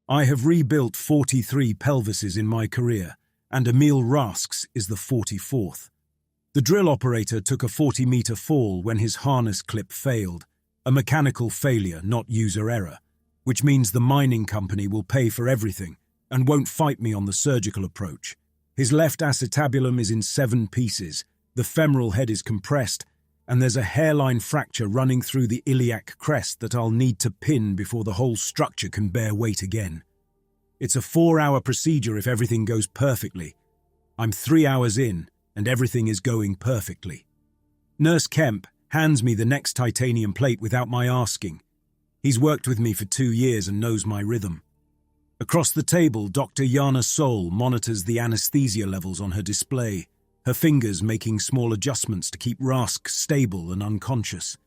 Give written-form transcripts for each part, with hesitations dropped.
I have rebuilt 43 pelvises in my career, and Emil Rask's is the 44th. The drill operator took a 40-meter fall when his harness clip failed, a mechanical failure, not user error, which means the mining company will pay for everything and won't fight me on the surgical approach. His left acetabulum is in 7 pieces, the femoral head is compressed, and there's a hairline fracture running through the iliac crest that I'll need to pin before the whole structure can bear weight again. It's a 4-hour procedure if everything goes perfectly. I'm 3 hours in, and everything is going perfectly. Nurse Kemp hands me the next titanium plate without my asking. He's worked with me for 2 years and knows my rhythm. Across the table, Dr. Jana Sol monitors the anesthesia levels on her display, her fingers making small adjustments to keep Rask stable and unconscious.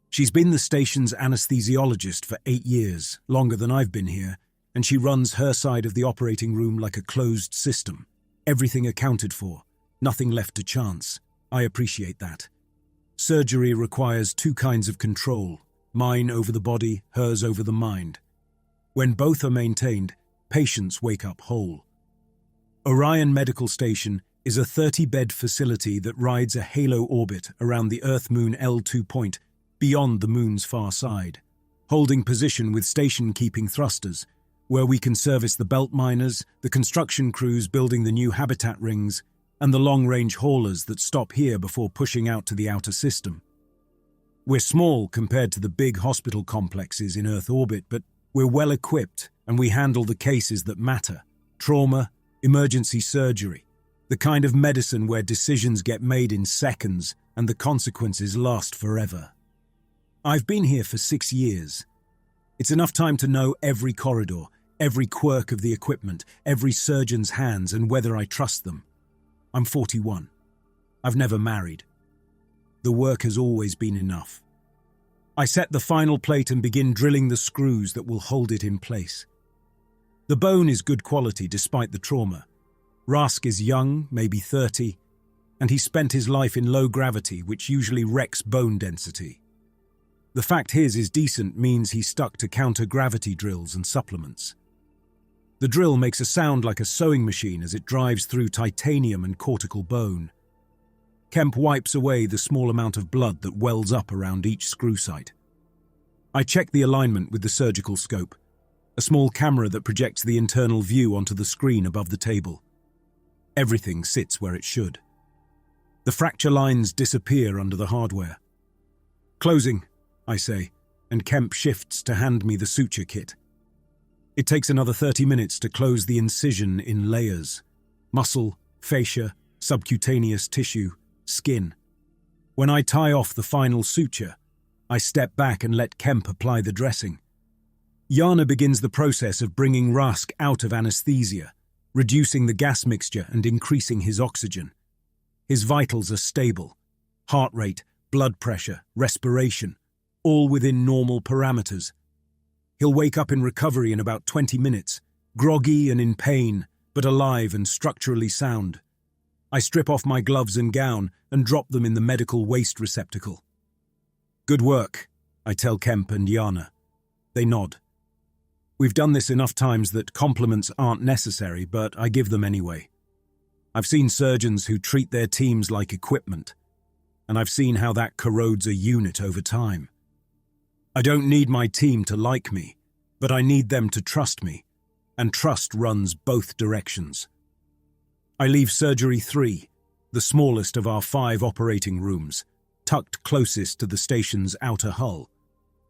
She's been the station's anesthesiologist for 8 years, longer than I've been here, and she runs her side of the operating room like a closed system. Everything accounted for, nothing left to chance. I appreciate that. Surgery requires 2 kinds of control, mine over the body, hers over the mind. When both are maintained, patients wake up whole. Orion Medical Station is a 30-bed facility that rides a halo orbit around the Earth-Moon L2 point beyond the Moon's far side, holding position with station-keeping thrusters, where we can service the belt miners, the construction crews building the new habitat rings, and the long-range haulers that stop here before pushing out to the outer system. We're small compared to the big hospital complexes in Earth orbit, but we're well-equipped and we handle the cases that matter: trauma, emergency surgery, the kind of medicine where decisions get made in seconds and the consequences last forever. I've been here for 6 years. It's enough time to know every corridor, every quirk of the equipment, every surgeon's hands and whether I trust them. I'm 41. I've never married. The work has always been enough. I set the final plate and begin drilling the screws that will hold it in place. The bone is good quality despite the trauma. Rask is young, maybe 30, and he spent his life in low gravity, which usually wrecks bone density. The fact his is decent means he stuck to counter-gravity drills and supplements. The drill makes a sound like a sewing machine as it drives through titanium and cortical bone. Kemp wipes away the small amount of blood that wells up around each screw site. I check the alignment with the surgical scope, a small camera that projects the internal view onto the screen above the table. Everything sits where it should. The fracture lines disappear under the hardware. "Closing," I say, and Kemp shifts to hand me the suture kit. It takes another 30 minutes to close the incision in layers: muscle, fascia, subcutaneous tissue, skin. When I tie off the final suture, I step back and let Kemp apply the dressing. Jana begins the process of bringing Rask out of anesthesia, reducing the gas mixture and increasing his oxygen. His vitals are stable: heart rate, blood pressure, respiration, all within normal parameters. He'll wake up in recovery in about 20 minutes, groggy and in pain, but alive and structurally sound. I strip off my gloves and gown and drop them in the medical waste receptacle. "Good work," I tell Kemp and Jana. They nod. We've done this enough times that compliments aren't necessary, but I give them anyway. I've seen surgeons who treat their teams like equipment, and I've seen how that corrodes a unit over time. I don't need my team to like me, but I need them to trust me, and trust runs both directions. I leave Surgery 3, the smallest of our 5 operating rooms, tucked closest to the station's outer hull,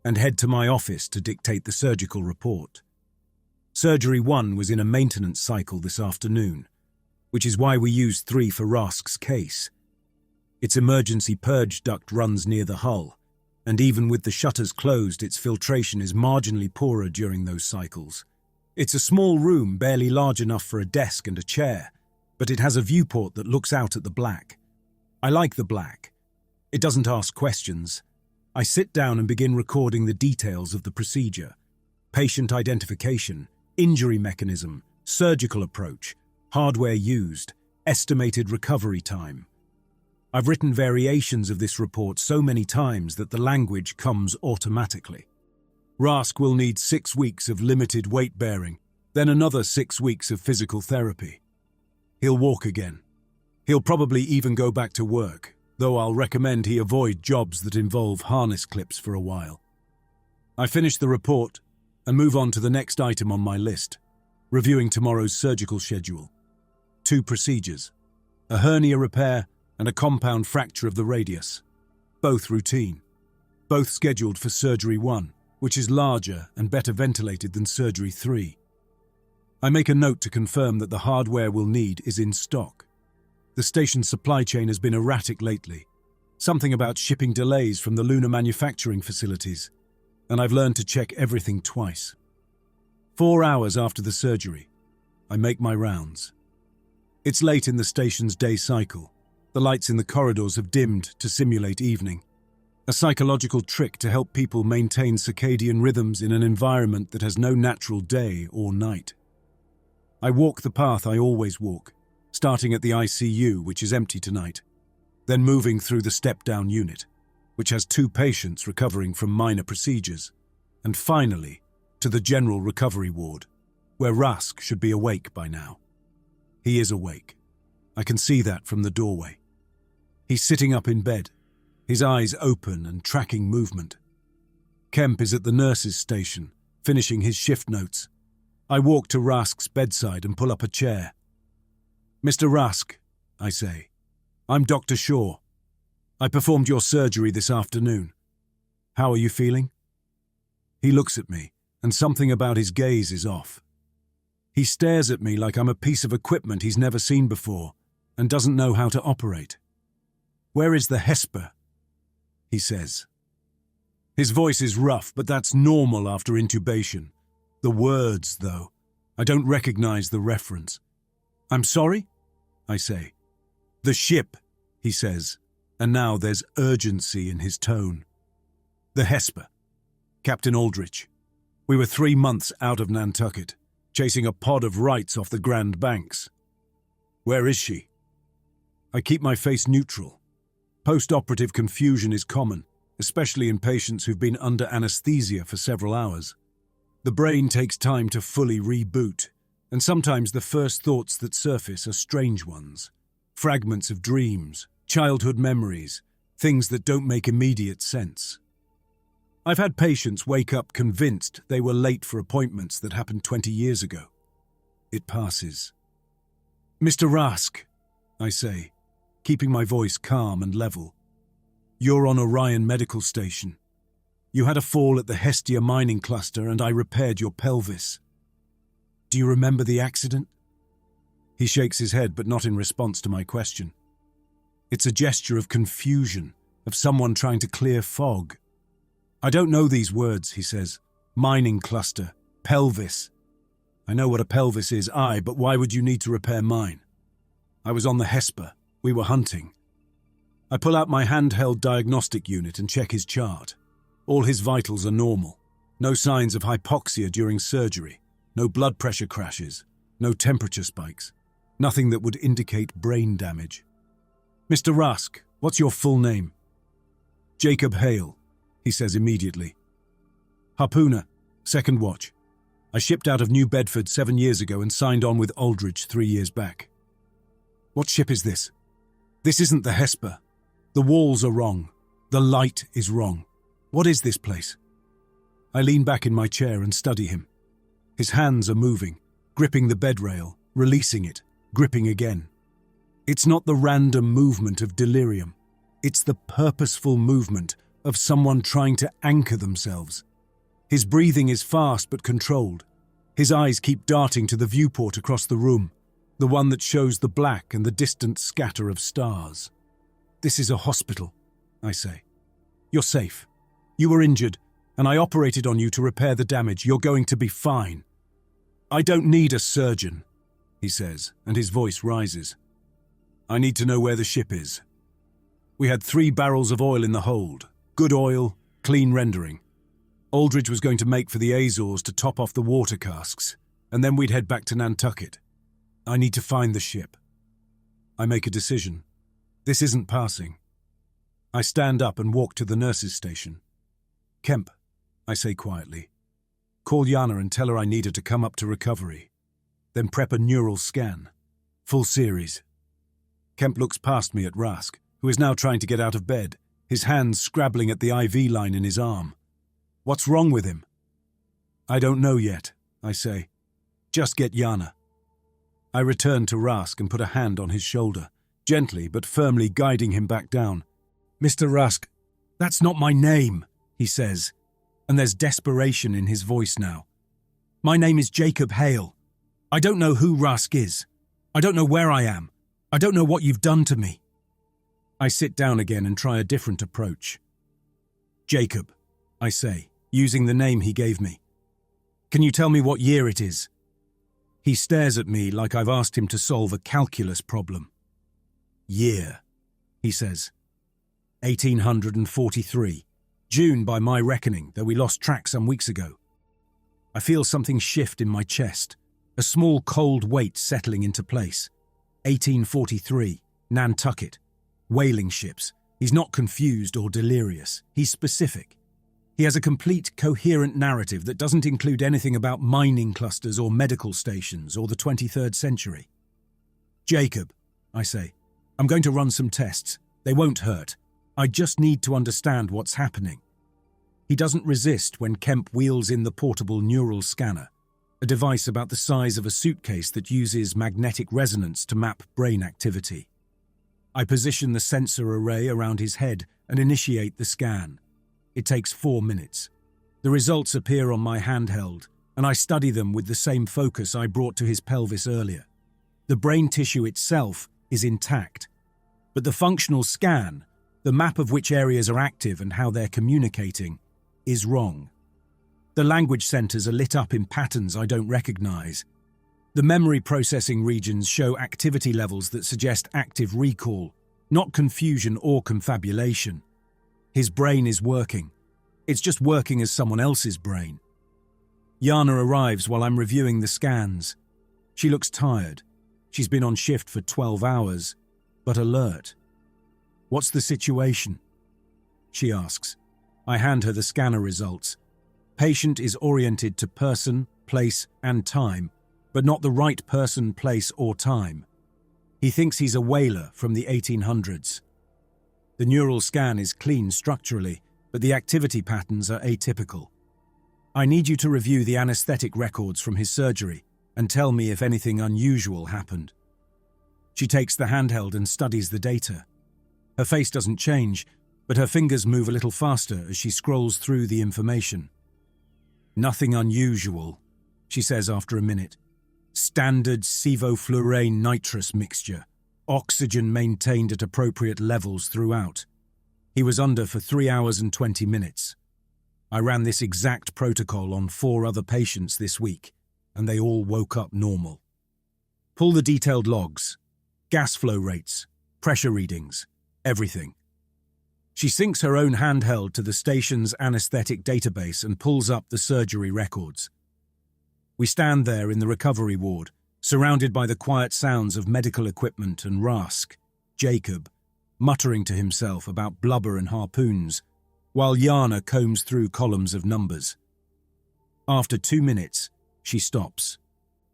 and head to my office to dictate the surgical report. Surgery 1 was in a maintenance cycle this afternoon, which is why we used 3 for Rask's case. Its emergency purge duct runs near the hull, and even with the shutters closed, its filtration is marginally poorer during those cycles. It's a small room, barely large enough for a desk and a chair, but it has a viewport that looks out at the black. I like the black. It doesn't ask questions. I sit down and begin recording the details of the procedure: patient identification, injury mechanism, surgical approach, hardware used, estimated recovery time. I've written variations of this report so many times that the language comes automatically. Rask will need 6 weeks of limited weight bearing, Then another 6 weeks of physical therapy. He'll walk again. He'll probably even go back to work, though I'll recommend he avoid jobs that involve harness clips for a while. I finish the report and move on to the next item on my list, reviewing tomorrow's surgical schedule. 2 procedures, a hernia repair and a compound fracture of the radius. Both routine. Both scheduled for Surgery 1, which is larger and better ventilated than Surgery 3. I make a note to confirm that the hardware we'll need is in stock. The station's supply chain has been erratic lately. Something about shipping delays from the lunar manufacturing facilities, and I've learned to check everything twice. 4 hours after the surgery, I make my rounds. It's late in the station's day cycle. The lights in the corridors have dimmed to simulate evening. A psychological trick to help people maintain circadian rhythms in an environment that has no natural day or night. I walk the path I always walk, starting at the ICU, which is empty tonight, then moving through the step-down unit, which has 2 patients recovering from minor procedures, and finally to the general recovery ward, where Rusk should be awake by now. He is awake. I can see that from the doorway. He's sitting up in bed, his eyes open and tracking movement. Kemp is at the nurse's station, finishing his shift notes. I walk to Rusk's bedside and pull up a chair. "Mr. Rusk," I say, "I'm Dr. Shaw. I performed your surgery this afternoon. How are you feeling?" He looks at me, and something about his gaze is off. He stares at me like I'm a piece of equipment he's never seen before and doesn't know how to operate. "Where is the Hesper?" he says. His voice is rough, but that's normal after intubation. The words, though, I don't recognize the reference. "I'm sorry?" I say. "The ship," he says, and now there's urgency in his tone. "The Hesper. Captain Aldrich. We were 3 months out of Nantucket, chasing a pod of rights off the Grand Banks. Where is she?" I keep my face neutral. Post-operative confusion is common, especially in patients who've been under anesthesia for several hours. The brain takes time to fully reboot, and sometimes the first thoughts that surface are strange ones. Fragments of dreams, childhood memories, things that don't make immediate sense. I've had patients wake up convinced they were late for appointments that happened 20 years ago. It passes. "Mr. Rusk," I say, keeping my voice calm and level. "You're on Orion Medical Station. You had a fall at the Hestia mining cluster and I repaired your pelvis. Do you remember the accident?" He shakes his head, but not in response to my question. It's a gesture of confusion, of someone trying to clear fog. "I don't know these words," he says. "Mining cluster, pelvis. I know what a pelvis is, but why would you need to repair mine? I was on the Hesper. We were hunting." I pull out my handheld diagnostic unit and check his chart. All his vitals are normal. No signs of hypoxia during surgery. No blood pressure crashes. No temperature spikes. Nothing that would indicate brain damage. "Mr. Rusk, what's your full name?" "Jacob Hale," he says immediately. "Harpooner, second watch. I shipped out of New Bedford 7 years ago and signed on with Aldrich 3 years back." "What ship is this?" "This isn't the Hesper. The walls are wrong. The light is wrong. What is this place?" I lean back in my chair and study him. His hands are moving, gripping the bed rail, releasing it, gripping again. It's not the random movement of delirium. It's the purposeful movement of someone trying to anchor themselves. His breathing is fast but controlled. His eyes keep darting to the viewport across the room, the one that shows the black and the distant scatter of stars. "This is a hospital," I say. "You're safe. You were injured, and I operated on you to repair the damage. You're going to be fine." "I don't need a surgeon," he says, and his voice rises. "I need to know where the ship is. We had 3 barrels of oil in the hold. Good oil, clean rendering. Aldridge was going to make for the Azores to top off the water casks, and then we'd head back to Nantucket. I need to find the ship." I make a decision. This isn't passing. I stand up and walk to the nurse's station. "Kemp," I say quietly, Call Yana and tell her I need her to come up to recovery. Then prep a neural scan. Full series. Kemp looks past me at Rask, who is now trying to get out of bed, his hands scrabbling at the IV line in his arm. What's wrong with him? I don't know yet, I say. Just get Yana. I return to Rask and put a hand on his shoulder, gently but firmly guiding him back down. Mr. Rask, that's not my name, he says, and there's desperation in his voice now. My name is Jacob Hale. I don't know who Rask is. I don't know where I am. I don't know what you've done to me. I sit down again and try a different approach. Jacob, I say, using the name he gave me. Can you tell me what year it is? He stares at me like I've asked him to solve a calculus problem. Year, he says. 1843. June by my reckoning, though we lost track some weeks ago. I feel something shift in my chest, a small cold weight settling into place. 1843, Nantucket. Whaling ships. He's not confused or delirious. He's specific. He has a complete, coherent narrative that doesn't include anything about mining clusters or medical stations or the 23rd century. Jacob, I say, I'm going to run some tests. They won't hurt. I just need to understand what's happening. He doesn't resist when Kemp wheels in the portable neural scanner, a device about the size of a suitcase that uses magnetic resonance to map brain activity. I position the sensor array around his head and initiate the scan. It takes 4 minutes. The results appear on my handheld, and I study them with the same focus I brought to his pelvis earlier. The brain tissue itself is intact, but the functional scan, the map of which areas are active and how they're communicating, is wrong. The language centers are lit up in patterns I don't recognize. The memory processing regions show activity levels that suggest active recall, not confusion or confabulation. His brain is working. It's just working as someone else's brain. Yana arrives while I'm reviewing the scans. She looks tired. She's been on shift for 12 hours, but alert. What's the situation? She asks. I hand her the scanner results. Patient is oriented to person, place, and time, but not the right person, place, or time. He thinks he's a whaler from the 1800s. The neural scan is clean structurally, but the activity patterns are atypical. I need you to review the anesthetic records from his surgery and tell me if anything unusual happened. She takes the handheld and studies the data. Her face doesn't change, but her fingers move a little faster as she scrolls through the information. Nothing unusual, she says after a minute. Standard sevoflurane nitrous mixture. Oxygen maintained at appropriate levels throughout. He was under for 3 hours and 20 minutes. I ran this exact protocol on 4 other patients this week, and they all woke up normal. Pull the detailed logs. Gas flow rates, pressure readings, everything. She syncs her own handheld to the station's anesthetic database and pulls up the surgery records. We stand there in the recovery ward, surrounded by the quiet sounds of medical equipment and Rask, Jacob, muttering to himself about blubber and harpoons, while Yana combs through columns of numbers. After 2 minutes, she stops.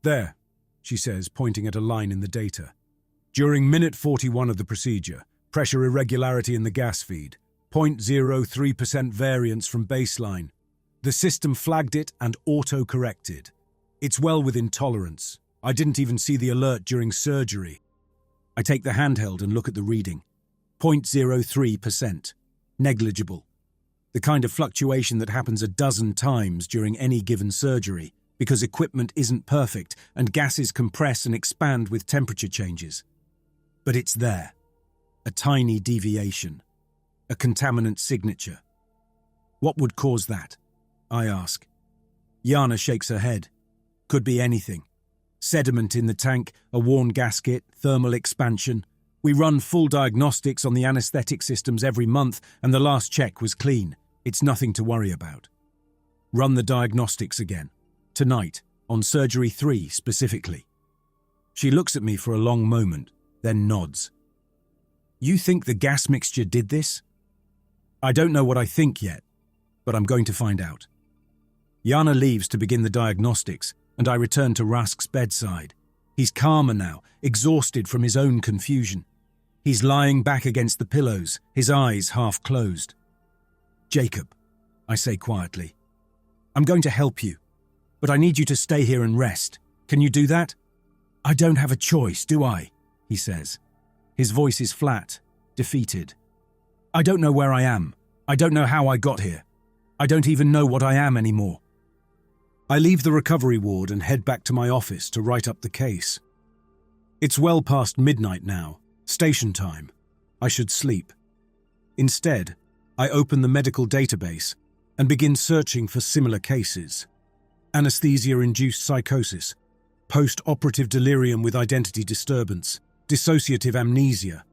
There, she says, pointing at a line in the data. During minute 41 of the procedure, pressure irregularity in the gas feed, 0.03% variance from baseline. The system flagged it and auto-corrected. It's well within tolerance. I didn't even see the alert during surgery. I take the handheld and look at the reading. 0.03%. Negligible. The kind of fluctuation that happens a dozen times during any given surgery because equipment isn't perfect and gases compress and expand with temperature changes. But it's there. A tiny deviation. A contaminant signature. What would cause that? I ask. Yana shakes her head. Could be anything. Sediment in the tank, a worn gasket, thermal expansion. We run full diagnostics on the anesthetic systems every month, and the last check was clean. It's nothing to worry about. Run the diagnostics again. Tonight, on surgery 3 specifically. She looks at me for a long moment, then nods. You think the gas mixture did this? I don't know what I think yet, but I'm going to find out. Yana leaves to begin the diagnostics, and I return to Rask's bedside. He's calmer now, exhausted from his own confusion. He's lying back against the pillows, his eyes half closed. "Jacob," I say quietly, "I'm going to help you, but I need you to stay here and rest. Can you do that?" "I don't have a choice, do I?" he says. His voice is flat, defeated. "I don't know where I am. I don't know how I got here. I don't even know what I am anymore." I leave the recovery ward and head back to my office to write up the case. It's well past midnight now, station time. I should sleep. Instead, I open the medical database and begin searching for similar cases. Anesthesia-induced psychosis, post-operative delirium with identity disturbance, dissociative amnesia.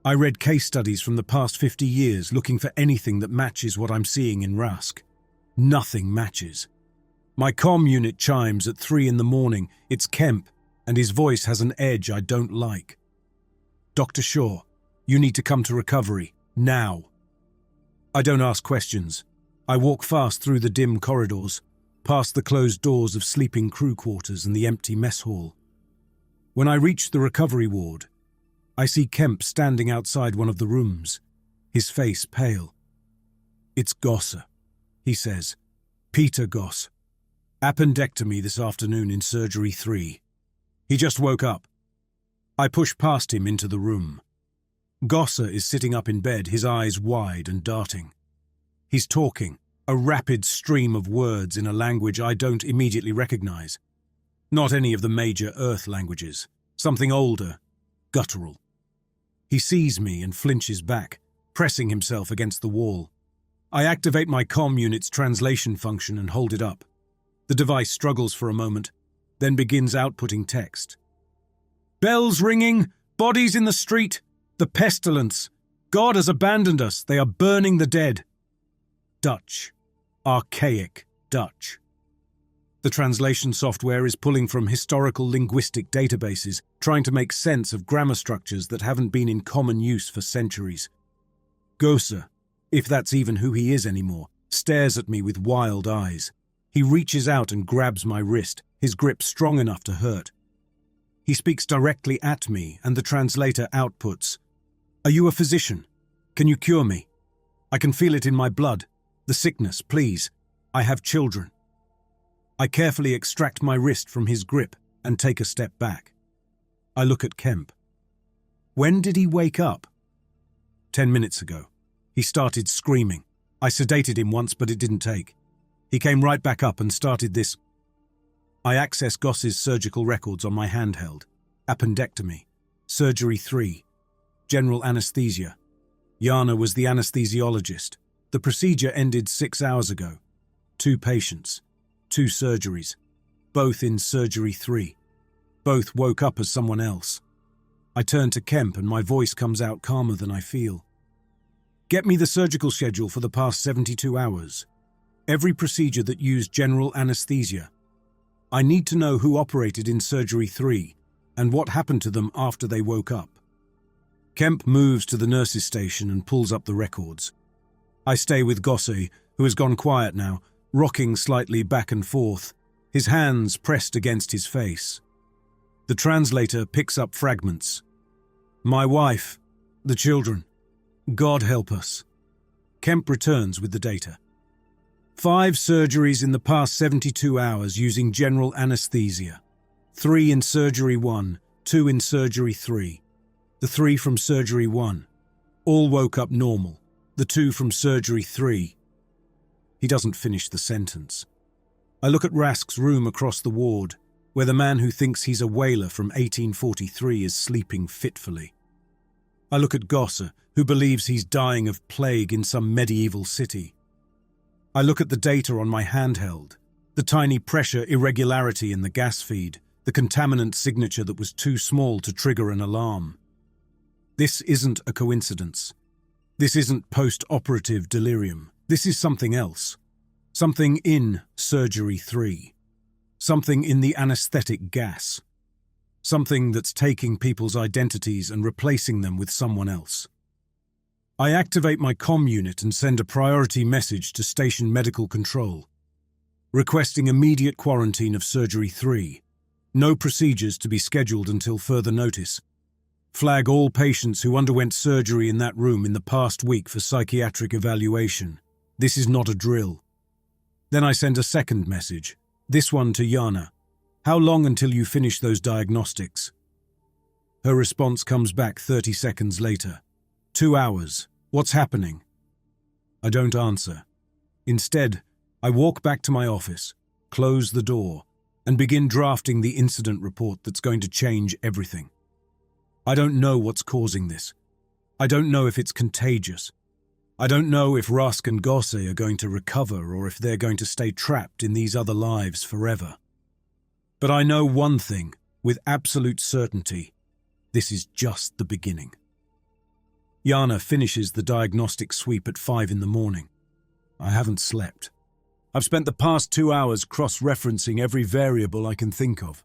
I read case studies from the past 50 years looking for anything that matches what I'm seeing in Rask. Nothing matches. My comm unit chimes at 3 in the morning. It's Kemp, and his voice has an edge I don't like. "Dr. Shaw, you need to come to recovery, now." I don't ask questions. I walk fast through the dim corridors, past the closed doors of sleeping crew quarters and the empty mess hall. When I reach the recovery ward, I see Kemp standing outside one of the rooms, his face pale. "It's Gosser," he says. "Peter Goss. Appendectomy this afternoon in Surgery 3. He just woke up." I push past him into the room. Gosser is sitting up in bed, his eyes wide and darting. He's talking, a rapid stream of words in a language I don't immediately recognize. Not any of the major Earth languages. Something older, guttural. He sees me and flinches back, pressing himself against the wall. I activate my comm unit's translation function and hold it up. The device struggles for a moment, then begins outputting text. "Bells ringing, bodies in the street, the pestilence. God has abandoned us, they are burning the dead." Dutch. Archaic Dutch. The translation software is pulling from historical linguistic databases, trying to make sense of grammar structures that haven't been in common use for centuries. Gosser, if that's even who he is anymore, stares at me with wild eyes. He reaches out and grabs my wrist, his grip strong enough to hurt. He speaks directly at me, and the translator outputs, "Are you a physician? Can you cure me? I can feel it in my blood. The sickness, please. I have children." I carefully extract my wrist from his grip and take a step back. I look at Kemp. When did he wake up? 10 minutes ago. He started screaming. I sedated him once, but it didn't take. He came right back up and started this. I access Goss's surgical records on my handheld. Appendectomy. Surgery 3. General anesthesia. Yana was the anesthesiologist. The procedure ended 6 hours ago. 2 patients. 2 surgeries. Both in Surgery 3. Both woke up as someone else. I turn to Kemp and my voice comes out calmer than I feel. "Get me the surgical schedule for the past 72 hours. Every procedure that used general anesthesia. I need to know who operated in Surgery 3 and what happened to them after they woke up." Kemp moves to the nurse's station and pulls up the records. I stay with Gossi, who has gone quiet now, rocking slightly back and forth, his hands pressed against his face. The translator picks up fragments. "My wife, the children. God help us." Kemp returns with the data. 5 surgeries in the past 72 hours using general anesthesia. 3 in Surgery 1, 2 in Surgery 3. The 3 from Surgery 1. All woke up normal. The 2 from Surgery 3. He doesn't finish the sentence. I look at Rask's room across the ward, where the man who thinks he's a whaler from 1843 is sleeping fitfully. I look at Gosser, who believes he's dying of plague in some medieval city. I look at the data on my handheld, the tiny pressure irregularity in the gas feed, the contaminant signature that was too small to trigger an alarm. This isn't a coincidence. This isn't post-operative delirium. This is something else. Something in Surgery 3. Something in the anesthetic gas. Something that's taking people's identities and replacing them with someone else. I activate my comm unit and send a priority message to Station Medical Control. requesting immediate quarantine of Surgery 3. No procedures to be scheduled until further notice. Flag all patients who underwent surgery in that room in the past week for psychiatric evaluation. This is not a drill. Then I send a second message, this one to Yana. How long until you finish those diagnostics? Her response comes back 30 seconds later. 2 hours. What's happening? I don't answer. Instead, I walk back to my office, close the door, and begin drafting the incident report that's going to change everything. I don't know what's causing this. I don't know if it's contagious. I don't know if Rusk and Gosse are going to recover or if they're going to stay trapped in these other lives forever. But I know one thing, with absolute certainty. This is just the beginning. Yana finishes the diagnostic sweep at 5 in the morning. I haven't slept. I've spent the past 2 hours cross-referencing every variable I can think of.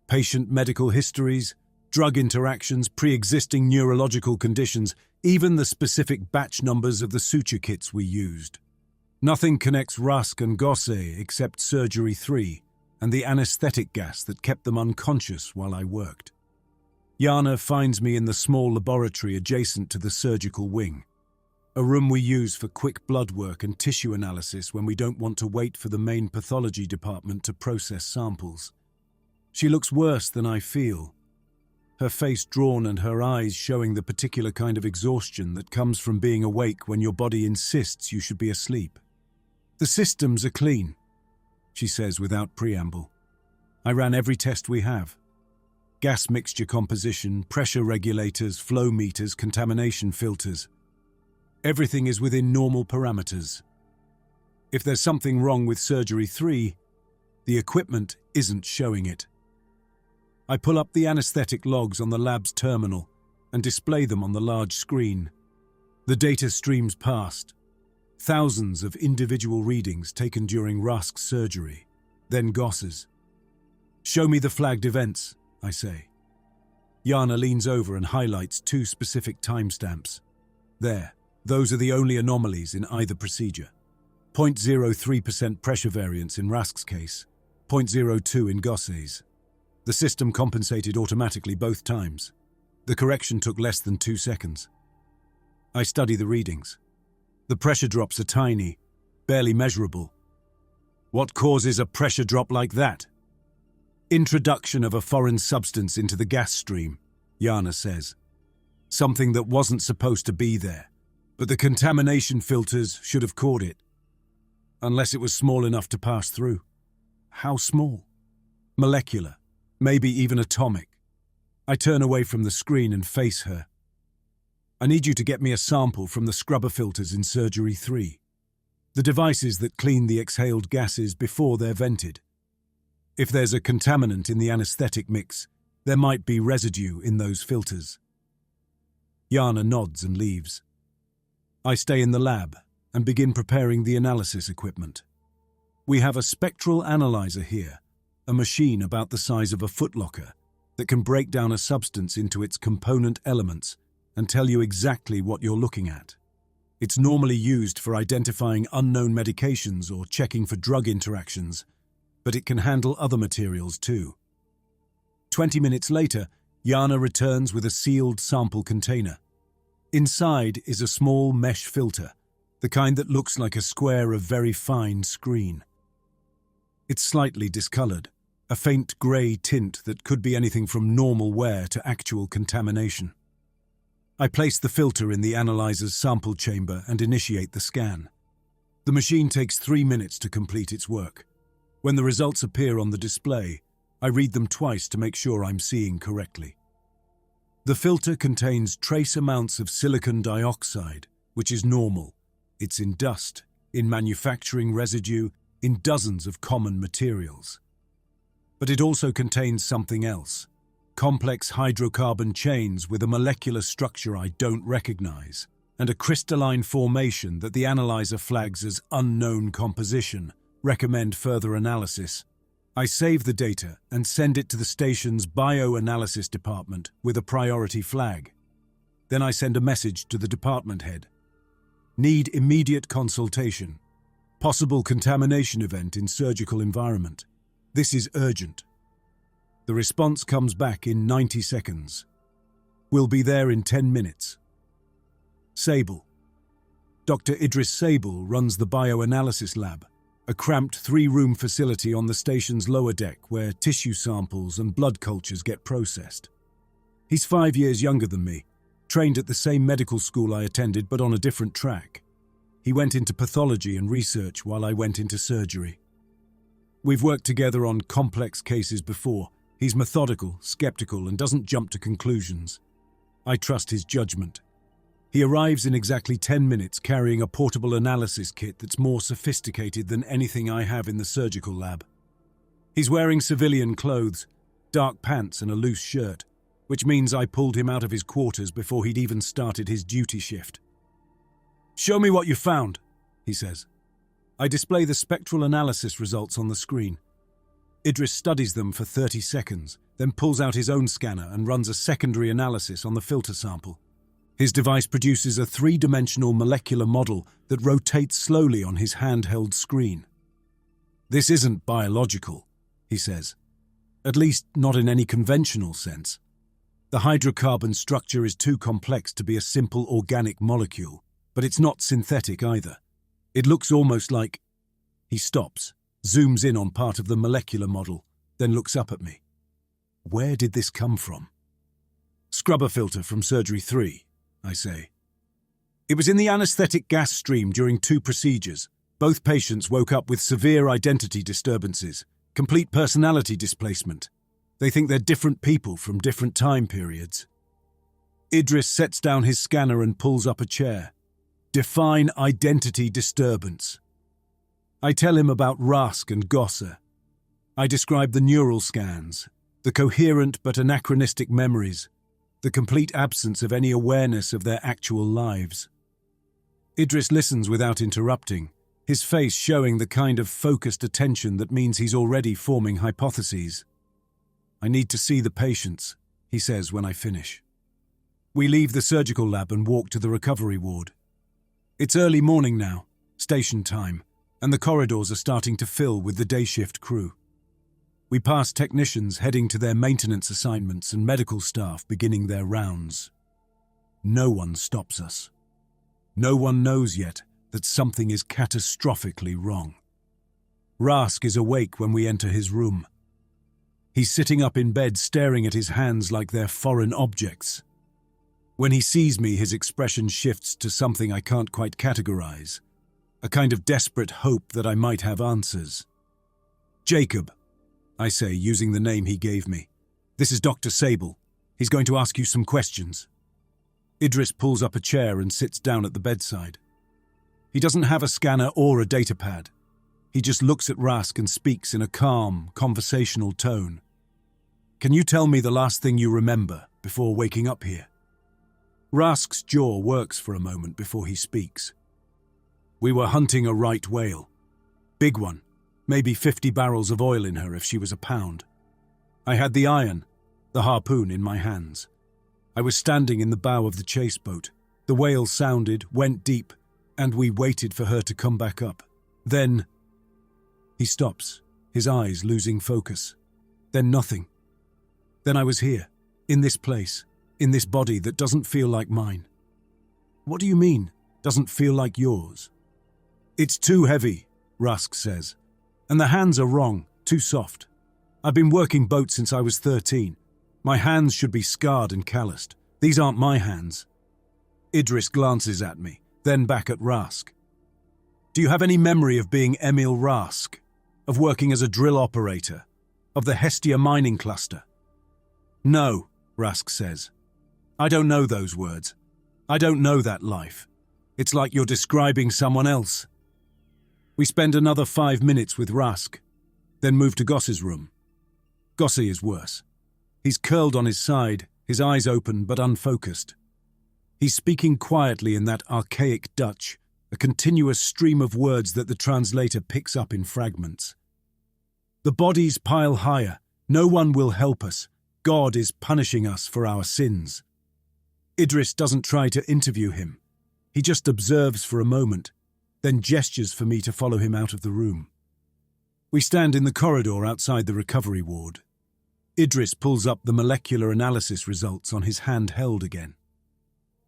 Patient medical histories, drug interactions, pre-existing neurological conditions, even the specific batch numbers of the suture kits we used. Nothing connects Rusk and Gosse except Surgery 3 and the anesthetic gas that kept them unconscious while I worked. Yana finds me in the small laboratory adjacent to the surgical wing, a room we use for quick blood work and tissue analysis when we don't want to wait for the main pathology department to process samples. She looks worse than I feel, her face drawn and her eyes showing the particular kind of exhaustion that comes from being awake when your body insists you should be asleep. The systems are clean, she says without preamble. I ran every test we have. Gas mixture composition, pressure regulators, flow meters, contamination filters. Everything is within normal parameters. If there's something wrong with Surgery 3, the equipment isn't showing it. I pull up the anesthetic logs on the lab's terminal and display them on the large screen. The data streams past. Thousands of individual readings taken during Rusk's surgery, then Gosse's. Show me the flagged events, I say. Yana leans over and highlights 2 specific timestamps. There, those are the only anomalies in either procedure. 0.03% pressure variance in Rusk's case, 0.02 in Gosse's. The system compensated automatically both times. The correction took less than 2 seconds. I study the readings. The pressure drops are tiny, barely measurable. What causes a pressure drop like that? Introduction of a foreign substance into the gas stream, Yana says. Something that wasn't supposed to be there, but the contamination filters should have caught it. Unless it was small enough to pass through. How small? Molecular, maybe even atomic. I turn away from the screen and face her. I need you to get me a sample from the scrubber filters in Surgery 3. The devices that clean the exhaled gases before they're vented. If there's a contaminant in the anesthetic mix, there might be residue in those filters. Yana nods and leaves. I stay in the lab and begin preparing the analysis equipment. We have a spectral analyzer here, a machine about the size of a footlocker that can break down a substance into its component elements and tell you exactly what you're looking at. It's normally used for identifying unknown medications or checking for drug interactions, but it can handle other materials too. 20 minutes later, Yana returns with a sealed sample container. Inside is a small mesh filter, the kind that looks like a square of very fine screen. It's slightly discolored, a faint grey tint that could be anything from normal wear to actual contamination. I place the filter in the analyzer's sample chamber and initiate the scan. The machine takes 3 minutes to complete its work. When the results appear on the display, I read them twice to make sure I'm seeing correctly. The filter contains trace amounts of silicon dioxide, which is normal. It's in dust, in manufacturing residue, in dozens of common materials. But it also contains something else. Complex hydrocarbon chains with a molecular structure I don't recognize, and a crystalline formation that the analyzer flags as unknown composition. Recommend further analysis. I save the data and send it to the station's bioanalysis department with a priority flag. Then I send a message to the department head. Need immediate consultation. Possible contamination event in surgical environment. This is urgent. The response comes back in 90 seconds. We'll be there in 10 minutes. Sable. Dr. Idris Sable runs the bioanalysis lab, a cramped 3-room facility on the station's lower deck where tissue samples and blood cultures get processed. He's 5 years younger than me, trained at the same medical school I attended but on a different track. He went into pathology and research while I went into surgery. We've worked together on complex cases before. He's methodical, skeptical, and doesn't jump to conclusions. I trust his judgment. He arrives in exactly 10 minutes carrying a portable analysis kit that's more sophisticated than anything I have in the surgical lab. He's wearing civilian clothes, dark pants and a loose shirt, which means I pulled him out of his quarters before he'd even started his duty shift. "Show me what you found," he says. I display the spectral analysis results on the screen. Idris studies them for 30 seconds, then pulls out his own scanner and runs a secondary analysis on the filter sample. His device produces a 3-dimensional molecular model that rotates slowly on his handheld screen. "This isn't biological," he says. "At least not in any conventional sense. The hydrocarbon structure is too complex to be a simple organic molecule, but it's not synthetic either. It looks almost like..." He stops, zooms in on part of the molecular model, then looks up at me. "Where did this come from?" "Scrubber filter from surgery 3, I say. "It was in the anesthetic gas stream during 2 procedures. Both patients woke up with severe identity disturbances, complete personality displacement. They think they're different people from different time periods." Idris sets down his scanner and pulls up a chair. "Define identity disturbance." I tell him about Rask and Gosser. I describe the neural scans, the coherent but anachronistic memories, the complete absence of any awareness of their actual lives. Idris listens without interrupting, his face showing the kind of focused attention that means he's already forming hypotheses. "I need to see the patients," he says when I finish. We leave the surgical lab and walk to the recovery ward. It's early morning now, station time, and the corridors are starting to fill with the day shift crew. We pass technicians heading to their maintenance assignments and medical staff beginning their rounds. No one stops us. No one knows yet that something is catastrophically wrong. Rask is awake when we enter his room. He's sitting up in bed staring at his hands like they're foreign objects. When he sees me, his expression shifts to something I can't quite categorize, a kind of desperate hope that I might have answers. "Jacob," I say, using the name he gave me. "This is Dr. Sable. He's going to ask you some questions." Idris pulls up a chair and sits down at the bedside. He doesn't have a scanner or a datapad. He just looks at Rask and speaks in a calm, conversational tone. "Can you tell me the last thing you remember before waking up here?" Rask's jaw works for a moment before he speaks. "We were hunting a right whale. Big one, maybe 50 barrels of oil in her if she was a pound. I had the iron, the harpoon, in my hands. I was standing in the bow of the chase boat. The whale sounded, went deep, and we waited for her to come back up. Then..." He stops, his eyes losing focus. "Then nothing. Then I was here, in this place, in this body that doesn't feel like mine." "What do you mean, doesn't feel like yours?" "It's too heavy," Rask says. "And the hands are wrong, too soft. I've been working boats since I was 13. My hands should be scarred and calloused. These aren't my hands." Idris glances at me, then back at Rask. "Do you have any memory of being Emil Rask? Of working as a drill operator? Of the Hestia mining cluster?" "No," Rask says. "I don't know those words. I don't know that life. It's like you're describing someone else." We spend another 5 minutes with Rask, then move to Gosse's room. Gosse is worse. He's curled on his side, his eyes open but unfocused. He's speaking quietly in that archaic Dutch, a continuous stream of words that the translator picks up in fragments. "The bodies pile higher. No one will help us. God is punishing us for our sins." Idris doesn't try to interview him. He just observes for a moment, then gestures for me to follow him out of the room. We stand in the corridor outside the recovery ward. Idris pulls up the molecular analysis results on his handheld again.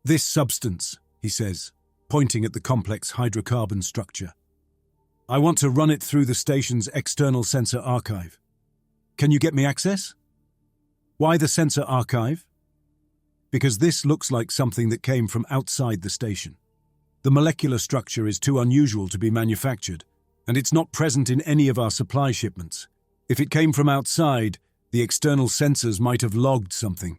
"This substance," he says, pointing at the complex hydrocarbon structure. "I want to run it through the station's external sensor archive. Can you get me access?" "Why the sensor archive?" "Because this looks like something that came from outside the station. The molecular structure is too unusual to be manufactured, and it's not present in any of our supply shipments. If it came from outside, the external sensors might have logged something."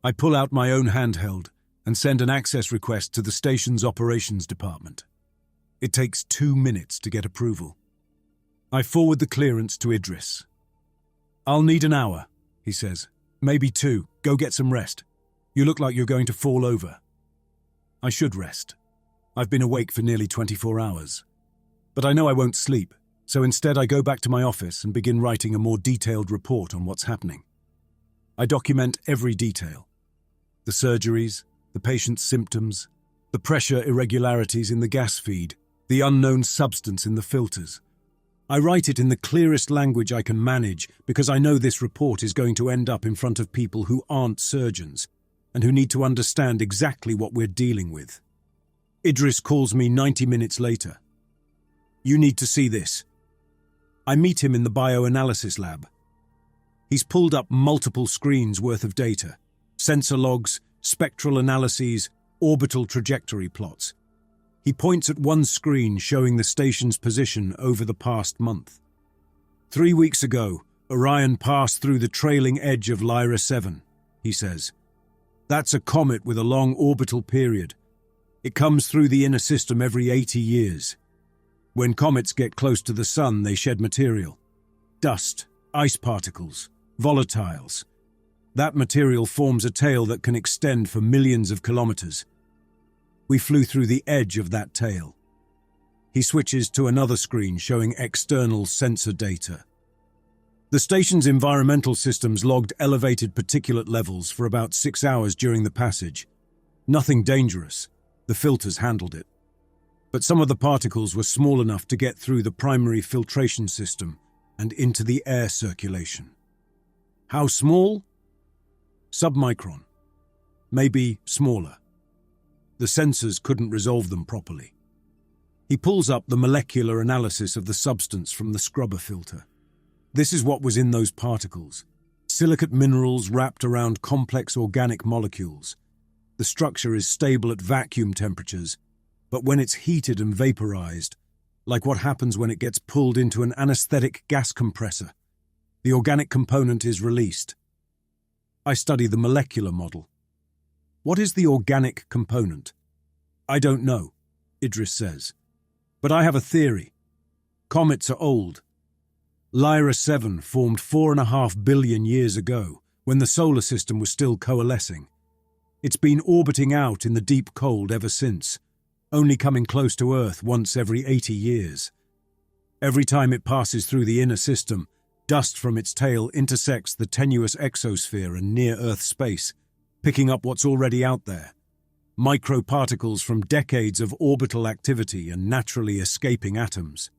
I pull out my own handheld and send an access request to the station's operations department. It takes 2 minutes to get approval. I forward the clearance to Idris. "I'll need an hour," he says. "Maybe 2. Go get some rest. You look like you're going to fall over." I should rest. I've been awake for nearly 24 hours. But I know I won't sleep, so instead I go back to my office and begin writing a more detailed report on what's happening. I document every detail. The surgeries, the patient's symptoms, the pressure irregularities in the gas feed, the unknown substance in the filters. I write it in the clearest language I can manage because I know this report is going to end up in front of people who aren't surgeons and who need to understand exactly what we're dealing with. Idris calls me 90 minutes later. "You need to see this." I meet him in the bioanalysis lab. He's pulled up multiple screens worth of data, sensor logs, spectral analyses, orbital trajectory plots. He points at one screen showing the station's position over the past month. 3 weeks ago, Orion passed through the trailing edge of Lyra 7, he says. That's a comet with a long orbital period. It comes through the inner system every 80 years. When comets get close to the sun, they shed material. Dust, ice particles, volatiles. That material forms a tail that can extend for millions of kilometers. We flew through the edge of that tail. He switches to another screen showing external sensor data. The station's environmental systems logged elevated particulate levels for about 6 hours during the passage. Nothing dangerous. The filters handled it. But some of the particles were small enough to get through the primary filtration system and into the air circulation. How small? Submicron. Maybe smaller. The sensors couldn't resolve them properly. He pulls up the molecular analysis of the substance from the scrubber filter. This is what was in those particles. Silicate minerals wrapped around complex organic molecules. The structure is stable at vacuum temperatures, but when it's heated and vaporized, like what happens when it gets pulled into an anesthetic gas compressor, the organic component is released. I study the molecular model. What is the organic component? I don't know, Idris says. But I have a theory. Comets are old. Lyra 7 formed 4.5 billion years ago, when the solar system was still coalescing. It's been orbiting out in the deep cold ever since, only coming close to Earth once every 80 years. Every time it passes through the inner system, dust from its tail intersects the tenuous exosphere and near-Earth space, picking up what's already out there. Microparticles from decades of orbital activity and naturally escaping atoms.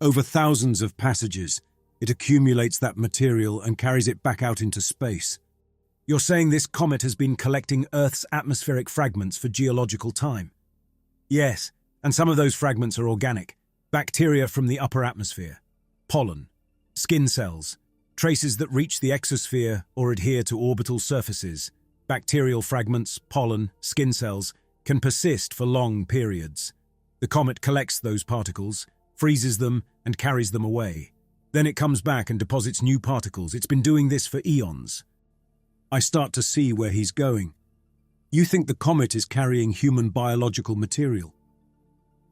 Over thousands of passages, it accumulates that material and carries it back out into space. You're saying this comet has been collecting Earth's atmospheric fragments for geological time? Yes, and some of those fragments are organic. Bacteria from the upper atmosphere. Pollen. Skin cells. Traces that reach the exosphere or adhere to orbital surfaces. Bacterial fragments, pollen, skin cells can persist for long periods. The comet collects those particles, freezes them, and carries them away. Then it comes back and deposits new particles. It's been doing this for eons. I start to see where he's going. You think the comet is carrying human biological material?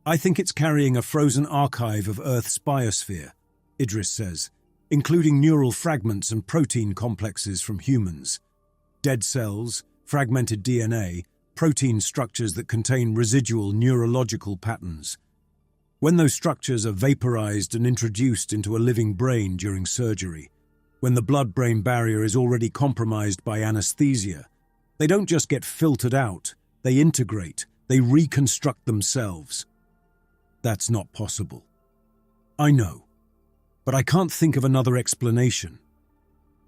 I think it's carrying a frozen archive of Earth's biosphere, Idris says, including neural fragments and protein complexes from humans. Dead cells, fragmented DNA, protein structures that contain residual neurological patterns. When those structures are vaporized and introduced into a living brain during surgery, when the blood-brain barrier is already compromised by anesthesia, they don't just get filtered out, they integrate, they reconstruct themselves. That's not possible. I know, but I can't think of another explanation.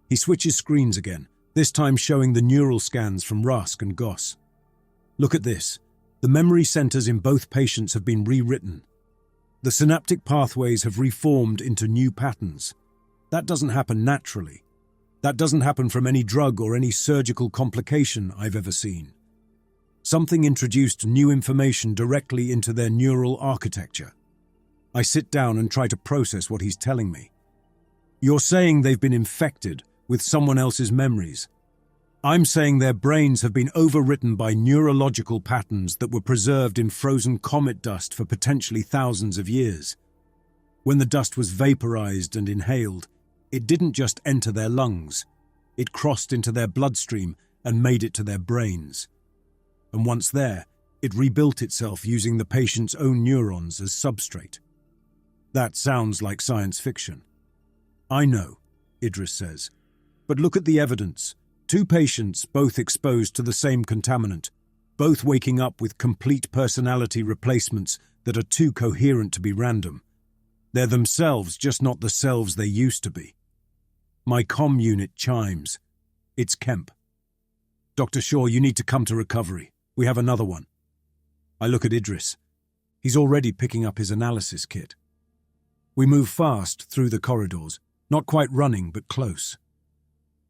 He switches screens again, this time showing the neural scans from Rask and Goss. Look at this. The memory centers in both patients have been rewritten. The synaptic pathways have reformed into new patterns. That doesn't happen naturally. That doesn't happen from any drug or any surgical complication I've ever seen. Something introduced new information directly into their neural architecture. I sit down and try to process what he's telling me. You're saying they've been infected with someone else's memories. I'm saying their brains have been overwritten by neurological patterns that were preserved in frozen comet dust for potentially thousands of years. When the dust was vaporized and inhaled, it didn't just enter their lungs. It crossed into their bloodstream and made it to their brains. And once there, it rebuilt itself using the patient's own neurons as substrate. That sounds like science fiction. I know, Idris says. But look at the evidence. 2 patients, both exposed to the same contaminant, both waking up with complete personality replacements that are too coherent to be random. They're themselves, just not the selves they used to be. My comm unit chimes. It's Kemp. Dr. Shaw, you need to come to recovery. We have another one. I look at Idris. He's already picking up his analysis kit. We move fast through the corridors, not quite running, but close.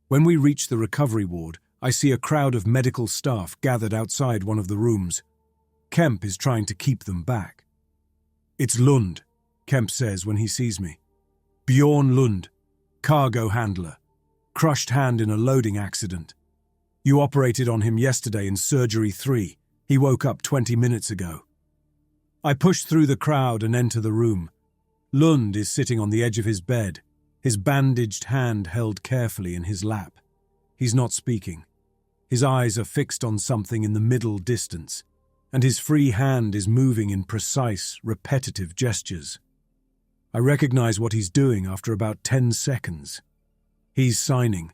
When we reach the recovery ward, I see a crowd of medical staff gathered outside one of the rooms. Kemp is trying to keep them back. It's Lund, Kemp says when he sees me. Bjorn Lund, cargo handler, crushed hand in a loading accident. You operated on him yesterday in Surgery 3. He woke up 20 minutes ago. I push through the crowd and enter the room. Lund is sitting on the edge of his bed, his bandaged hand held carefully in his lap. He's not speaking. His eyes are fixed on something in the middle distance, and his free hand is moving in precise, repetitive gestures. I recognize what he's doing after about 10 seconds. He's signing.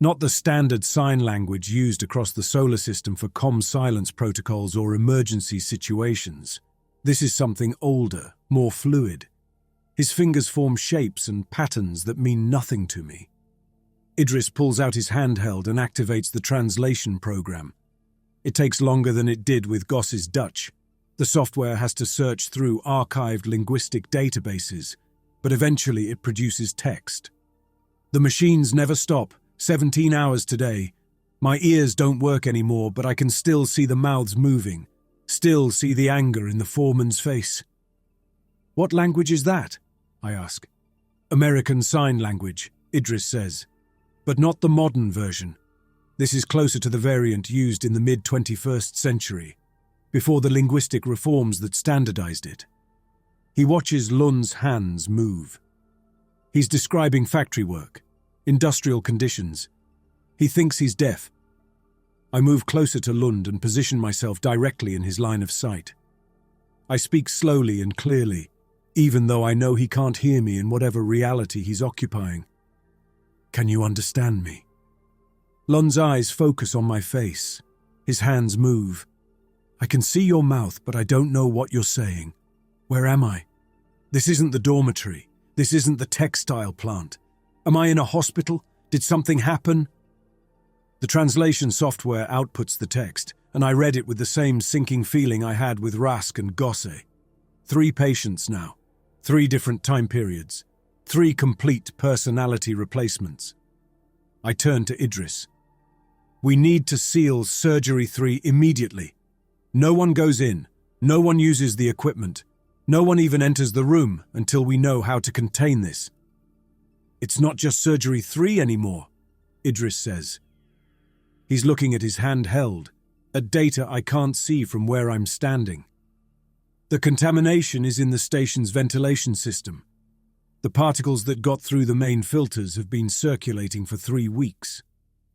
Not the standard sign language used across the solar system for comm silence protocols or emergency situations. This is something older, more fluid. His fingers form shapes and patterns that mean nothing to me. Idris pulls out his handheld and activates the translation program. It takes longer than it did with Goss's Dutch. The software has to search through archived linguistic databases, but eventually it produces text. The machines never stop, 17 hours today. My ears don't work anymore, but I can still see the mouths moving, still see the anger in the foreman's face. What language is that? I ask. American Sign Language, Idris says, but not the modern version. This is closer to the variant used in the mid-21st century, before the linguistic reforms that standardized it. He watches Lund's hands move. He's describing factory work, industrial conditions. He thinks he's deaf. I move closer to Lund and position myself directly in his line of sight. I speak slowly and clearly, even though I know he can't hear me in whatever reality he's occupying. Can you understand me? Lund's eyes focus on my face. His hands move. I can see your mouth, but I don't know what you're saying. Where am I? This isn't the dormitory. This isn't the textile plant. Am I in a hospital? Did something happen? The translation software outputs the text, and I read it with the same sinking feeling I had with Rask and Gosse. 3 patients now. 3 different time periods. 3 complete personality replacements. I turn to Idris. We need to seal Surgery 3 immediately. No one goes in. No one uses the equipment. No one even enters the room until we know how to contain this. It's not just Surgery 3 anymore, Idris says. He's looking at his handheld, at data I can't see from where I'm standing. The contamination is in the station's ventilation system. The particles that got through the main filters have been circulating for 3 weeks.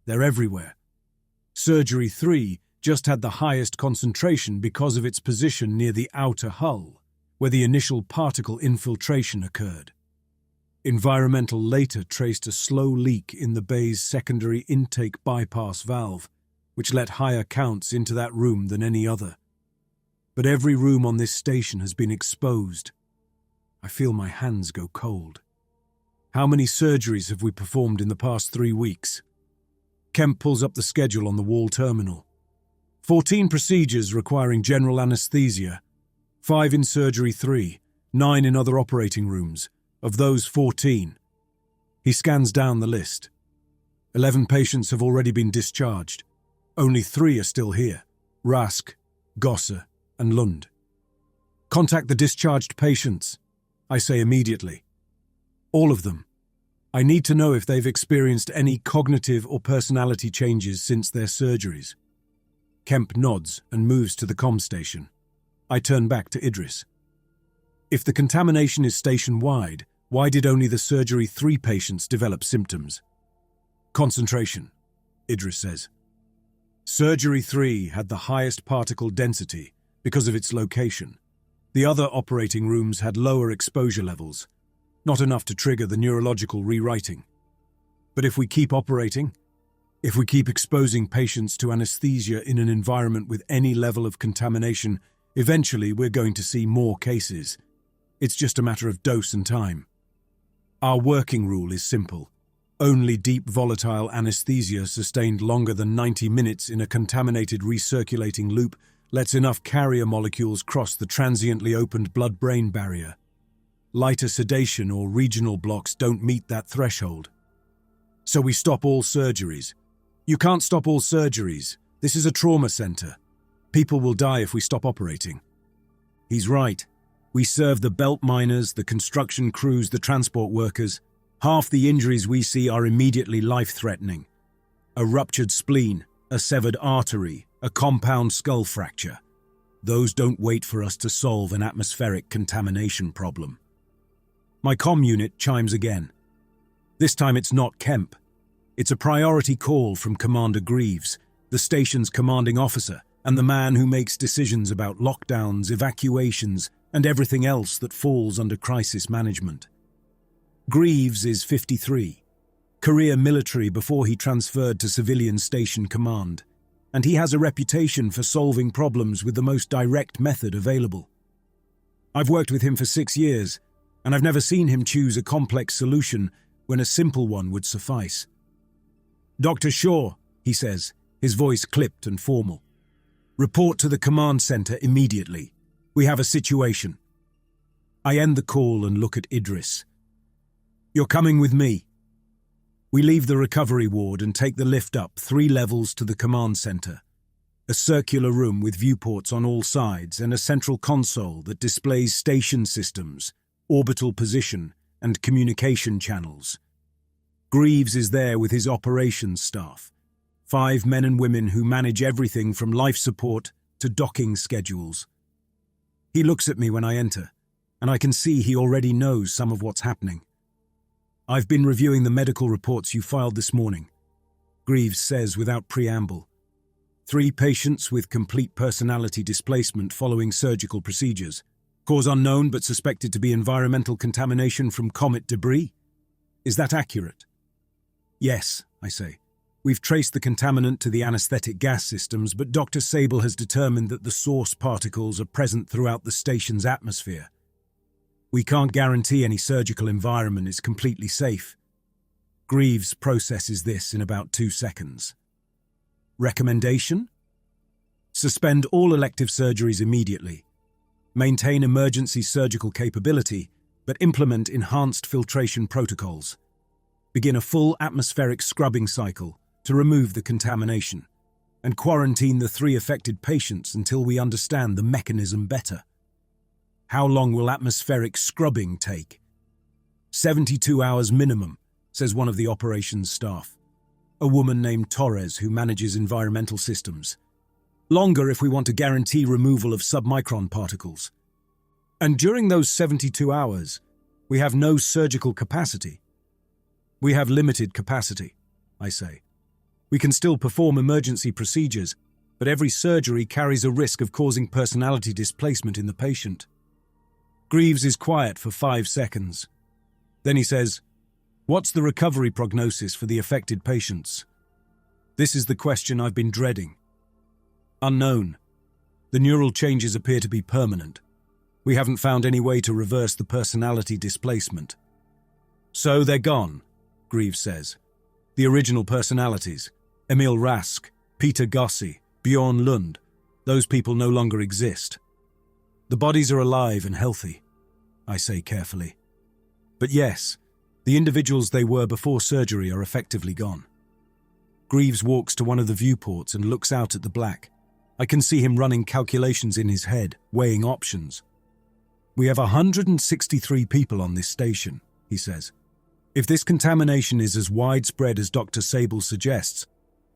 They're everywhere. Surgery 3 just had the highest concentration because of its position near the outer hull, where the initial particle infiltration occurred. Environmental later traced a slow leak in the bay's secondary intake bypass valve, which let higher counts into that room than any other. But every room on this station has been exposed. I feel my hands go cold. How many surgeries have we performed in the past 3 weeks? Kemp pulls up the schedule on the wall terminal. 14 procedures requiring general anesthesia, 5 in surgery 3, 9 in other operating rooms. Of those 14, he scans down the list. 11 patients have already been discharged. Only 3 are still here: Rask, Gosser, and Lund. Contact the discharged patients, I say immediately. All of them. I need to know if they've experienced any cognitive or personality changes since their surgeries. Kemp nods and moves to the comm station. I turn back to Idris. If the contamination is station-wide, why did only the surgery 3 patients develop symptoms? Concentration, Idris says. Surgery 3 had the highest particle density because of its location. The other operating rooms had lower exposure levels, not enough to trigger the neurological rewriting. But if we keep operating, if we keep exposing patients to anesthesia in an environment with any level of contamination, eventually we're going to see more cases. It's just a matter of dose and time. Our working rule is simple. Only deep volatile anesthesia sustained longer than 90 minutes in a contaminated recirculating loop lets enough carrier molecules cross the transiently opened blood-brain barrier. Lighter sedation or regional blocks don't meet that threshold. So we stop all surgeries. You can't stop all surgeries. This is a trauma center. People will die if we stop operating. He's right. We serve the belt miners, the construction crews, the transport workers. Half the injuries we see are immediately life-threatening. A ruptured spleen, a severed artery, a compound skull fracture. Those don't wait for us to solve an atmospheric contamination problem. My comm unit chimes again. This time it's not Kemp. It's a priority call from Commander Greaves, the station's commanding officer, and the man who makes decisions about lockdowns, evacuations, and everything else that falls under crisis management. Greaves is 53, career military before he transferred to civilian station command, and he has a reputation for solving problems with the most direct method available. I've worked with him for 6 years, and I've never seen him choose a complex solution when a simple one would suffice. "Dr. Shaw," he says, his voice clipped and formal. "Report to the command center immediately. We have a situation." I end the call and look at Idris. "You're coming with me." We leave the recovery ward and take the lift up 3 levels to the command center. A circular room with viewports on all sides and a central console that displays station systems, orbital position, and communication channels. Greaves is there with his operations staff, 5 men and women who manage everything from life support to docking schedules. He looks at me when I enter, and I can see he already knows some of what's happening. "I've been reviewing the medical reports you filed this morning," Greaves says without preamble. 3 patients with complete personality displacement following surgical procedures. Cause unknown but suspected to be environmental contamination from comet debris. Is that accurate? "Yes," I say. "We've traced the contaminant to the anesthetic gas systems, but Dr. Sable has determined that the source particles are present throughout the station's atmosphere. We can't guarantee any surgical environment is completely safe." Greaves processes this in about 2 seconds. "Recommendation? Suspend all elective surgeries immediately. Maintain emergency surgical capability, but implement enhanced filtration protocols. Begin a full atmospheric scrubbing cycle to remove the contamination, and quarantine the 3 affected patients until we understand the mechanism better." "How long will atmospheric scrubbing take?" 72 hours minimum, says one of the operations staff, a woman named Torres who manages environmental systems. "Longer if we want to guarantee removal of submicron particles. And during those 72 hours, we have no surgical capacity." "We have limited capacity," I say. "We can still perform emergency procedures, but every surgery carries a risk of causing personality displacement in the patient." Greaves is quiet for 5 seconds. Then he says, "What's the recovery prognosis for the affected patients?" This is the question I've been dreading. "Unknown. The neural changes appear to be permanent. We haven't found any way to reverse the personality displacement. So they're gone, Greaves says. The original personalities, Emil Rask, Peter Gossi, Bjorn Lund, those people no longer exist. The bodies are alive and healthy, I say carefully. But yes, the individuals they were before surgery are effectively gone. Greaves walks to one of the viewports and looks out at the black. I can see him running calculations in his head, weighing options. We have 163 people on this station, he says. If this contamination is as widespread as Dr. Sable suggests,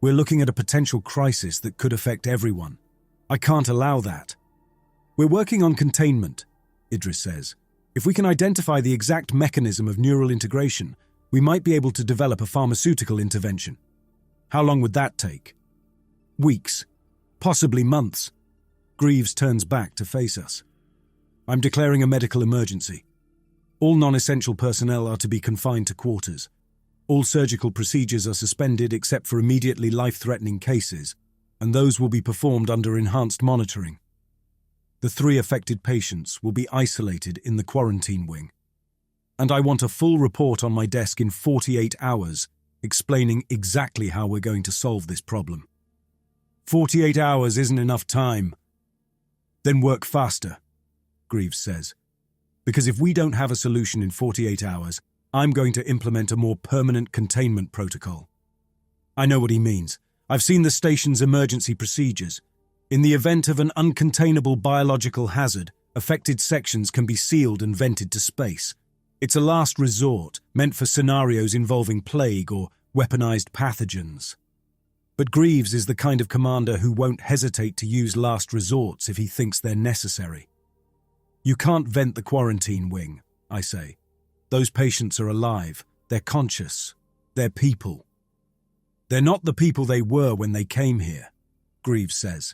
we're looking at a potential crisis that could affect everyone. I can't allow that. We're working on containment, Idris says. If we can identify the exact mechanism of neural integration, we might be able to develop a pharmaceutical intervention. How long would that take? Weeks, possibly months. Greaves turns back to face us. I'm declaring a medical emergency. All non-essential personnel are to be confined to quarters. All surgical procedures are suspended except for immediately life-threatening cases, and those will be performed under enhanced monitoring. The 3 affected patients will be isolated in the quarantine wing. And I want a full report on my desk in 48 hours, explaining exactly how we're going to solve this problem. 48 hours isn't enough time. Then work faster, Greaves says. Because if we don't have a solution in 48 hours, I'm going to implement a more permanent containment protocol. I know what he means. I've seen the station's emergency procedures. In the event of an uncontainable biological hazard, affected sections can be sealed and vented to space. It's a last resort, meant for scenarios involving plague or weaponized pathogens. But Greaves is the kind of commander who won't hesitate to use last resorts if he thinks they're necessary. You can't vent the quarantine wing, I say. Those patients are alive, they're conscious, they're people. They're not the people they were when they came here, Greaves says.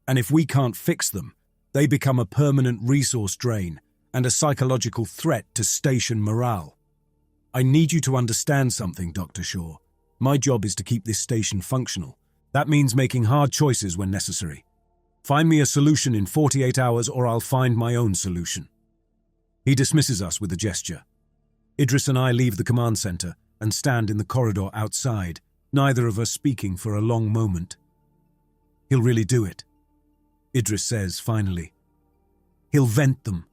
And if we can't fix them, they become a permanent resource drain and a psychological threat to station morale. I need you to understand something, Dr. Shaw. My job is to keep this station functional. That means making hard choices when necessary. Find me a solution in 48 hours or I'll find my own solution. He dismisses us with a gesture. Idris and I leave the command center and stand in the corridor outside, neither of us speaking for a long moment. He'll really do it, Idris says finally. He'll vent them.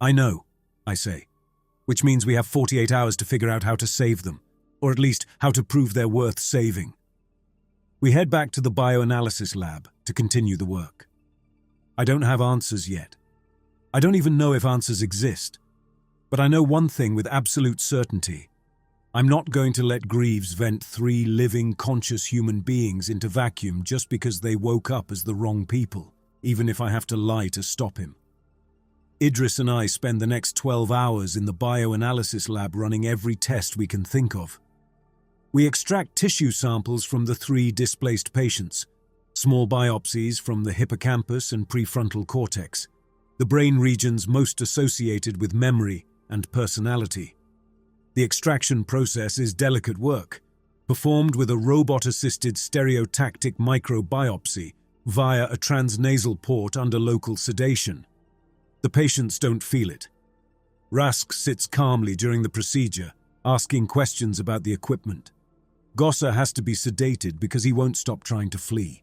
I know, I say, which means we have 48 hours to figure out how to save them, or at least how to prove they're worth saving. We head back to the bioanalysis lab to continue the work. I don't have answers yet. I don't even know if answers exist. But I know one thing with absolute certainty. I'm not going to let Greaves vent 3 living, conscious human beings into vacuum just because they woke up as the wrong people, even if I have to lie to stop him. Idris and I spend the next 12 hours in the bioanalysis lab running every test we can think of. We extract tissue samples from the 3 displaced patients, small biopsies from the hippocampus and prefrontal cortex, the brain regions most associated with memory and personality. The extraction process is delicate work, performed with a robot-assisted stereotactic microbiopsy via a transnasal port under local sedation. The patients don't feel it. Rask sits calmly during the procedure, asking questions about the equipment. Gosser has to be sedated because he won't stop trying to flee.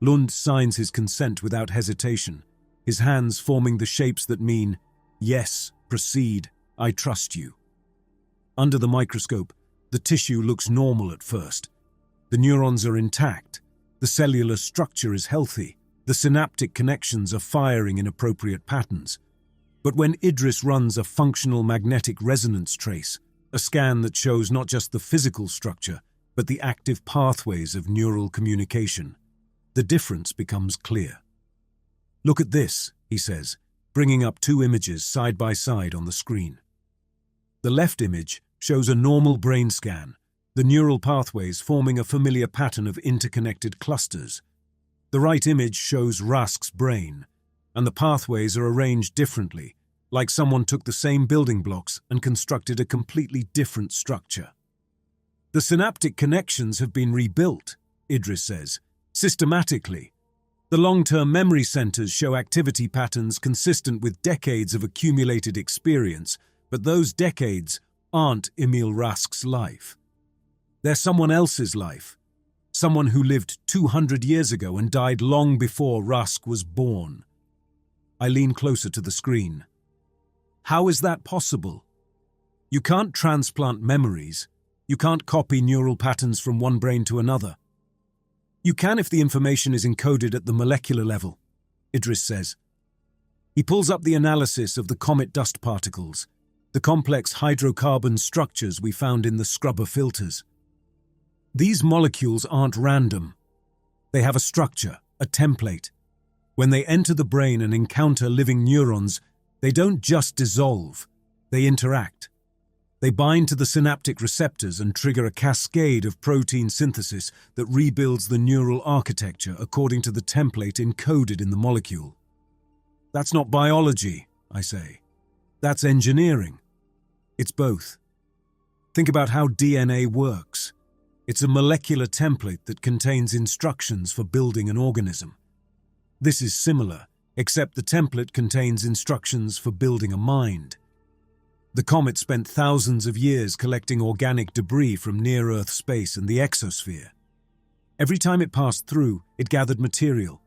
Lund signs his consent without hesitation, his hands forming the shapes that mean, "Yes, proceed, I trust you." Under the microscope, the tissue looks normal at first. The neurons are intact, the cellular structure is healthy, the synaptic connections are firing in appropriate patterns. But when Idris runs a functional magnetic resonance trace, a scan that shows not just the physical structure, but the active pathways of neural communication, the difference becomes clear. "Look at this," he says, bringing up 2 images side by side on the screen. The left image shows a normal brain scan, the neural pathways forming a familiar pattern of interconnected clusters. The right image shows Rask's brain, and the pathways are arranged differently, like someone took the same building blocks and constructed a completely different structure. "The synaptic connections have been rebuilt," Idris says, "systematically. The long-term memory centers show activity patterns consistent with decades of accumulated experience, but those decades aren't Emil Rask's life. They're someone else's life, someone who lived 200 years ago and died long before Rask was born. I lean closer to the screen. How is that possible? You can't transplant memories. You can't copy neural patterns from one brain to another. You can if the information is encoded at the molecular level, Idris says. He pulls up the analysis of the comet dust particles, the complex hydrocarbon structures we found in the scrubber filters. These molecules aren't random. They have a structure, a template. When they enter the brain and encounter living neurons, they don't just dissolve, they interact. They bind to the synaptic receptors and trigger a cascade of protein synthesis that rebuilds the neural architecture according to the template encoded in the molecule. That's not biology, I say. That's engineering. It's both. Think about how DNA works. It's a molecular template that contains instructions for building an organism. This is similar, except the template contains instructions for building a mind. The comet spent thousands of years collecting organic debris from near-Earth space and the exosphere. Every time it passed through, it gathered material: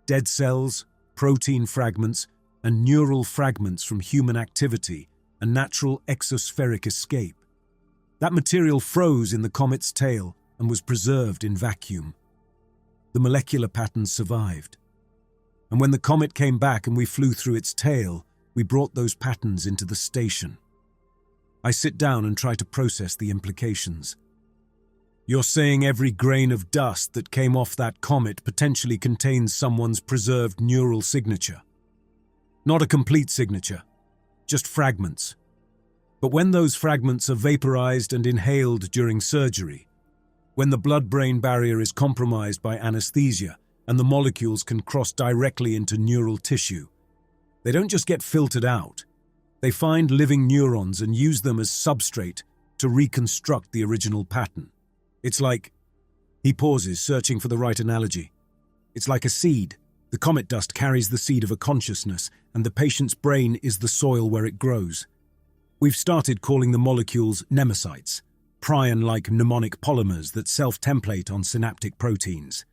dead cells, protein fragments, and neural fragments from human activity and natural exospheric escape. That material froze in the comet's tail and was preserved in vacuum. The molecular patterns survived. And when the comet came back and we flew through its tail, we brought those patterns into the station. I sit down and try to process the implications. You're saying every grain of dust that came off that comet potentially contains someone's preserved neural signature. Not a complete signature, just fragments. But when those fragments are vaporized and inhaled during surgery, when the blood-brain barrier is compromised by anesthesia and the molecules can cross directly into neural tissue, they don't just get filtered out. They find living neurons and use them as substrate to reconstruct the original pattern. It's like... He pauses, searching for the right analogy. It's like a seed. The comet dust carries the seed of a consciousness, and the patient's brain is the soil where it grows. We've started calling the molecules mnemocytes, prion-like mnemonic polymers that self-template on synaptic proteins.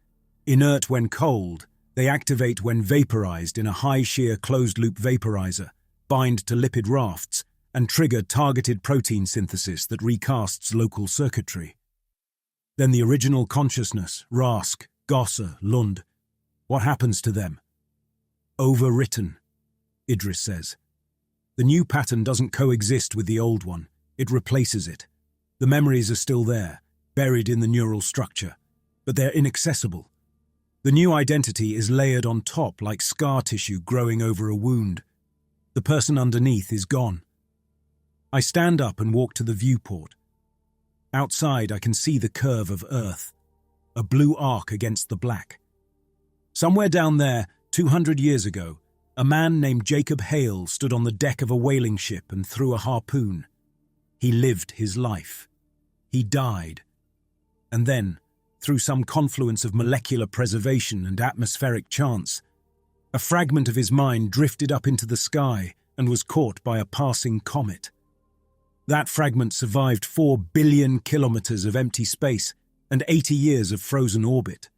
Inert when cold, they activate when vaporized in a high-shear closed-loop vaporizer, bind to lipid rafts, and trigger targeted protein synthesis that recasts local circuitry. Then the original consciousness, Rask, Gosser, Lund, what happens to them? Overwritten, Idris says. The new pattern doesn't coexist with the old one, it replaces it. The memories are still there, buried in the neural structure, but they're inaccessible. The new identity is layered on top like scar tissue growing over a wound. The person underneath is gone. I stand up and walk to the viewport. Outside, I can see the curve of Earth, a blue arc against the black. Somewhere down there, 200 years ago, a man named Jacob Hale stood on the deck of a whaling ship and threw a harpoon. He lived his life. He died. And then, through some confluence of molecular preservation and atmospheric chance, a fragment of his mind drifted up into the sky and was caught by a passing comet. That fragment survived 4 billion kilometers of empty space and 80 years of frozen orbit.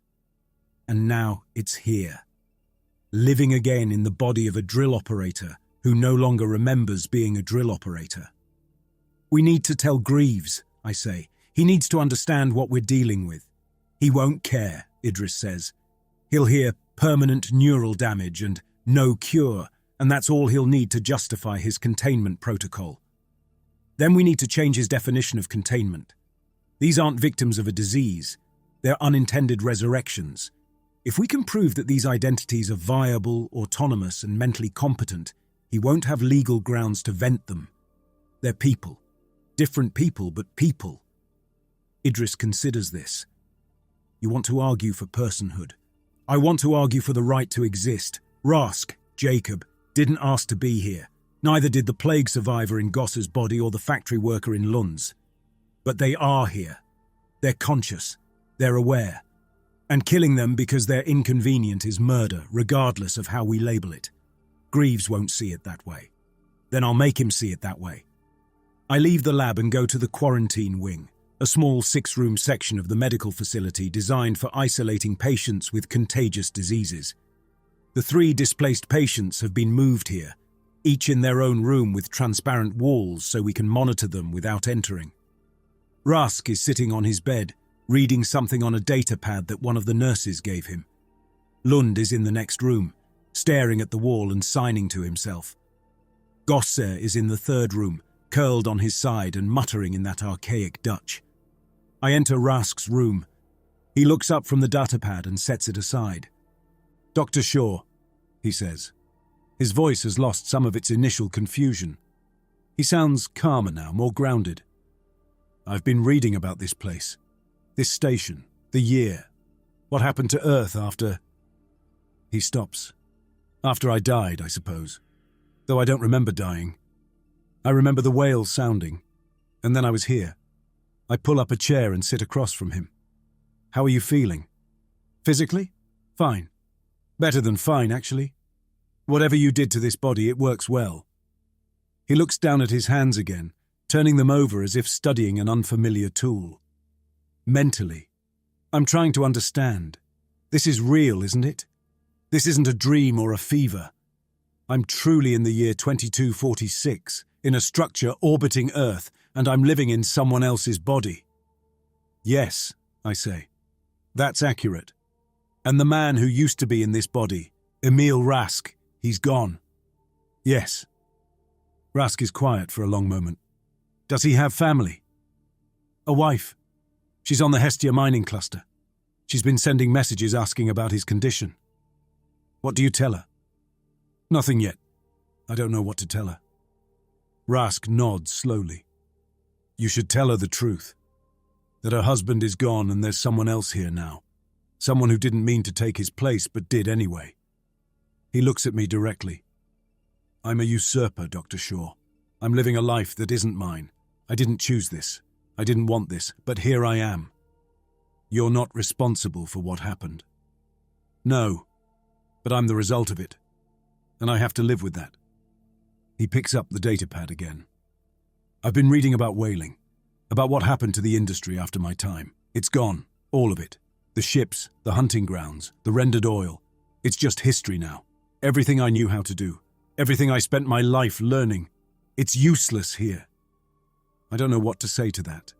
And now it's here, living again in the body of a drill operator who no longer remembers being a drill operator. We need to tell Greaves, I say. He needs to understand what we're dealing with. He won't care, Idris says. He'll hear permanent neural damage and no cure, and that's all he'll need to justify his containment protocol. Then we need to change his definition of containment. These aren't victims of a disease. They're unintended resurrections. If we can prove that these identities are viable, autonomous, and mentally competent, he won't have legal grounds to vent them. They're people. Different people, but people. Idris considers this. You want to argue for personhood. I want to argue for the right to exist. Rask, Jacob, didn't ask to be here. Neither did the plague survivor in Gosser's body or the factory worker in Lund's. But they are here. They're conscious. They're aware. And killing them because they're inconvenient is murder, regardless of how we label it. Greaves won't see it that way. Then I'll make him see it that way. I leave the lab and go to the quarantine wing, a small 6-room section of the medical facility designed for isolating patients with contagious diseases. The 3 displaced patients have been moved here, each in their own room with transparent walls so we can monitor them without entering. Rask is sitting on his bed, reading something on a data pad that one of the nurses gave him. Lund is in the next room, staring at the wall and signing to himself. Gosser is in the 3rd room, curled on his side and muttering in that archaic Dutch. I enter Rask's room. He looks up from the datapad and sets it aside. "Dr. Shaw," he says. His voice has lost some of its initial confusion. He sounds calmer now, more grounded. "I've been reading about this place. This station, the year. What happened to Earth after..." He stops. "After I died, I suppose. Though I don't remember dying. I remember the whale sounding. And then I was here. I pull up a chair and sit across from him. How are you feeling? Physically? Fine. Better than fine, actually. Whatever you did to this body, it works well." He looks down at his hands again, turning them over as if studying an unfamiliar tool. "Mentally. I'm trying to understand. This is real, isn't it? This isn't a dream or a fever. I'm truly in the year 2246, in a structure orbiting Earth, and I'm living in someone else's body." "Yes," I say. "That's accurate. And the man who used to be in this body, Emil Rask, he's gone." "Yes." Rask is quiet for a long moment. "Does he have family?" "A wife. She's on the Hestia mining cluster. She's been sending messages asking about his condition." "What do you tell her?" "Nothing yet. I don't know what to tell her." Rask nods slowly. "You should tell her the truth. That her husband is gone and there's someone else here now. Someone who didn't mean to take his place but did anyway." He looks at me directly. "I'm a usurper, Dr. Shaw. I'm living a life that isn't mine. I didn't choose this. I didn't want this, but here I am. You're not responsible for what happened." "No, but I'm the result of it. And I have to live with that." He picks up the datapad again. "I've been reading about whaling, about what happened to the industry after my time. It's gone, all of it. The ships, the hunting grounds, the rendered oil. It's just history now. Everything I knew how to do, everything I spent my life learning, it's useless here." I don't know what to say to that.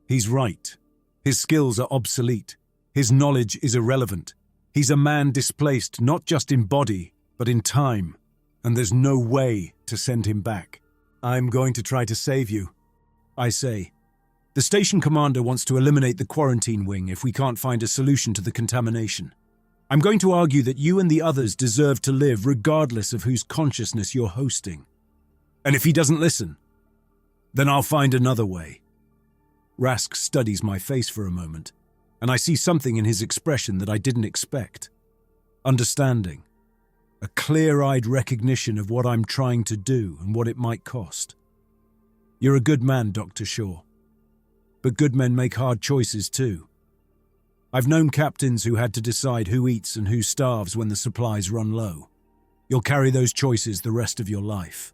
He's right. His skills are obsolete. His knowledge is irrelevant. He's a man displaced not just in body, but in time, and there's no way to send him back. "I'm going to try to save you," I say. "The station commander wants to eliminate the quarantine wing if we can't find a solution to the contamination. I'm going to argue that you and the others deserve to live regardless of whose consciousness you're hosting. And if he doesn't listen, then I'll find another way." Rask studies my face for a moment, and I see something in his expression that I didn't expect. Understanding. A clear-eyed recognition of what I'm trying to do and what it might cost. "You're a good man, Dr. Shaw. But good men make hard choices too. I've known captains who had to decide who eats and who starves when the supplies run low. You'll carry those choices the rest of your life."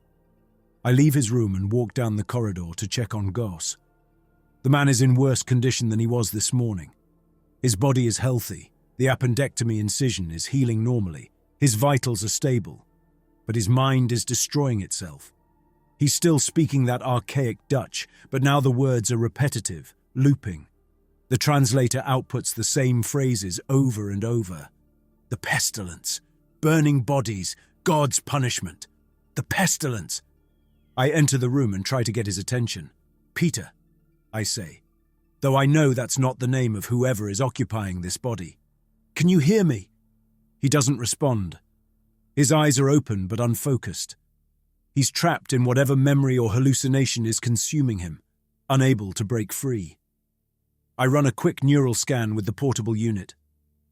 I leave his room and walk down the corridor to check on Goss. The man is in worse condition than he was this morning. His body is healthy, the appendectomy incision is healing normally, his vitals are stable, but his mind is destroying itself. He's still speaking that archaic Dutch, but now the words are repetitive, looping. The translator outputs the same phrases over and over. "The pestilence, burning bodies, God's punishment. The pestilence." I enter the room and try to get his attention. "Peter," I say, though I know that's not the name of whoever is occupying this body. "Can you hear me?" He doesn't respond. His eyes are open but unfocused. He's trapped in whatever memory or hallucination is consuming him, unable to break free. I run a quick neural scan with the portable unit.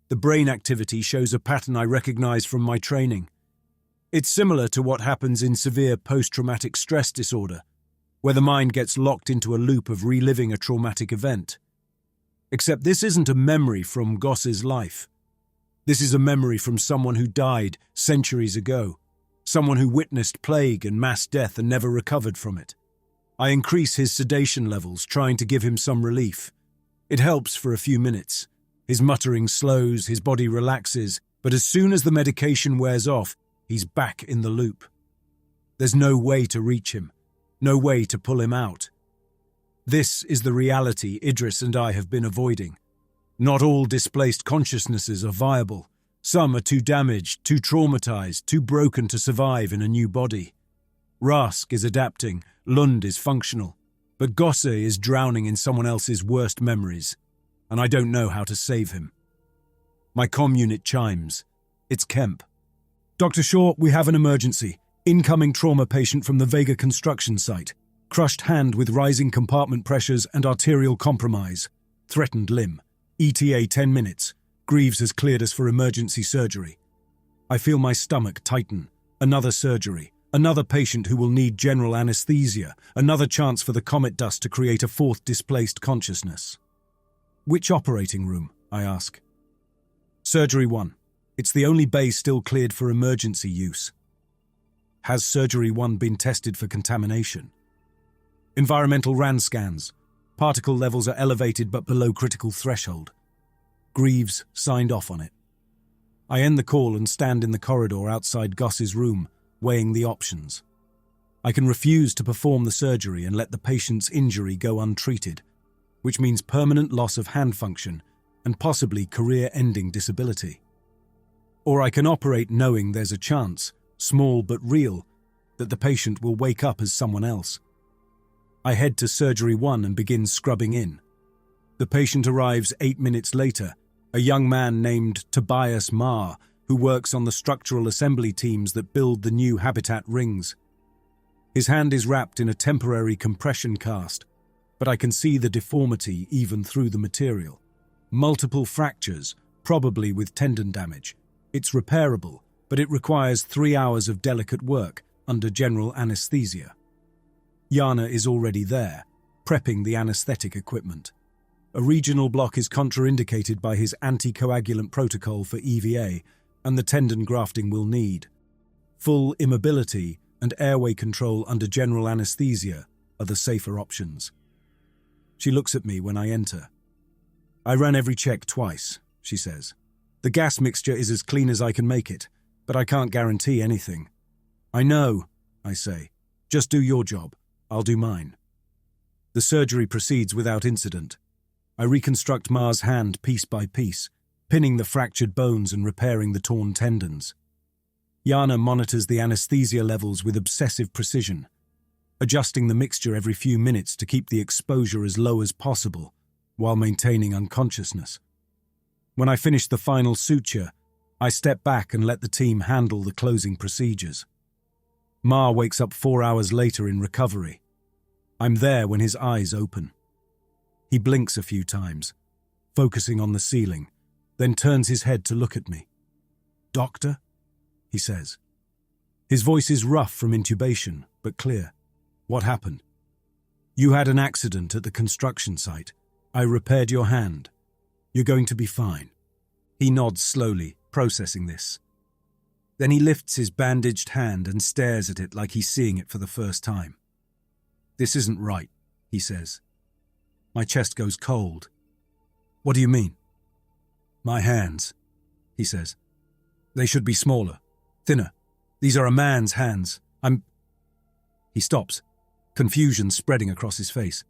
The brain activity shows a pattern I recognize from my training. It's similar to what happens in severe post-traumatic stress disorder, where the mind gets locked into a loop of reliving a traumatic event. Except this isn't a memory from Goss's life. This is a memory from someone who died centuries ago, someone who witnessed plague and mass death and never recovered from it. I increase his sedation levels, trying to give him some relief. It helps for a few minutes. His muttering slows, his body relaxes, but as soon as the medication wears off, he's back in the loop. There's no way to reach him, no way to pull him out. This is the reality Idris and I have been avoiding. Not all displaced consciousnesses are viable. Some are too damaged, too traumatized, too broken to survive in a new body. Rask is adapting, Lund is functional, but Gosse is drowning in someone else's worst memories, and I don't know how to save him. My comm unit chimes. It's Kemp. Dr. Shaw, we have an emergency. Incoming trauma patient from the Vega construction site. Crushed hand with rising compartment pressures and arterial compromise. Threatened limb. ETA 10 minutes. Greaves has cleared us for emergency surgery. I feel my stomach tighten. Another surgery. Another patient who will need general anesthesia. Another chance for the comet dust to create a fourth displaced consciousness. Which operating room? I ask. Surgery 1. It's the only bay still cleared for emergency use. Has Surgery 1 been tested for contamination? Environmental RAN scans. Particle levels are elevated but below critical threshold. Greaves signed off on it. I end the call and stand in the corridor outside Goss's room, weighing the options. I can refuse to perform the surgery and let the patient's injury go untreated, which means permanent loss of hand function and possibly career-ending disability. Or I can operate knowing there's a chance, small but real, that the patient will wake up as someone else. I head to Surgery 1 and begin scrubbing in. The patient arrives 8 minutes later, a young man named Tobias Marr, who works on the structural assembly teams that build the new habitat rings. His hand is wrapped in a temporary compression cast, but I can see the deformity even through the material. Multiple fractures, probably with tendon damage. It's repairable, but it requires 3 hours of delicate work under general anesthesia. Jana is already there, prepping the anesthetic equipment. A regional block is contraindicated by his anticoagulant protocol for EVA, and the tendon grafting will need. Full immobility and airway control under general anesthesia are the safer options. She looks at me when I enter. I ran every check twice, she says. The gas mixture is as clean as I can make it, but I can't guarantee anything. I know, I say. Just do your job. I'll do mine. The surgery proceeds without incident. I reconstruct Mar's hand piece by piece, pinning the fractured bones and repairing the torn tendons. Jana monitors the anesthesia levels with obsessive precision, adjusting the mixture every few minutes to keep the exposure as low as possible while maintaining unconsciousness. When I finish the final suture, I step back and let the team handle the closing procedures. Mar wakes up 4 hours later in recovery. I'm there when his eyes open. He blinks a few times, focusing on the ceiling, then turns his head to look at me. "Doctor?" he says. His voice is rough from intubation, but clear. "What happened?" "You had an accident at the construction site. I repaired your hand. You're going to be fine." He nods slowly, processing this. Then he lifts his bandaged hand and stares at it like he's seeing it for the first time. "This isn't right," he says. My chest goes cold. "What do you mean?" "My hands," he says. "They should be smaller, thinner. These are a man's hands. He stops, confusion spreading across his face.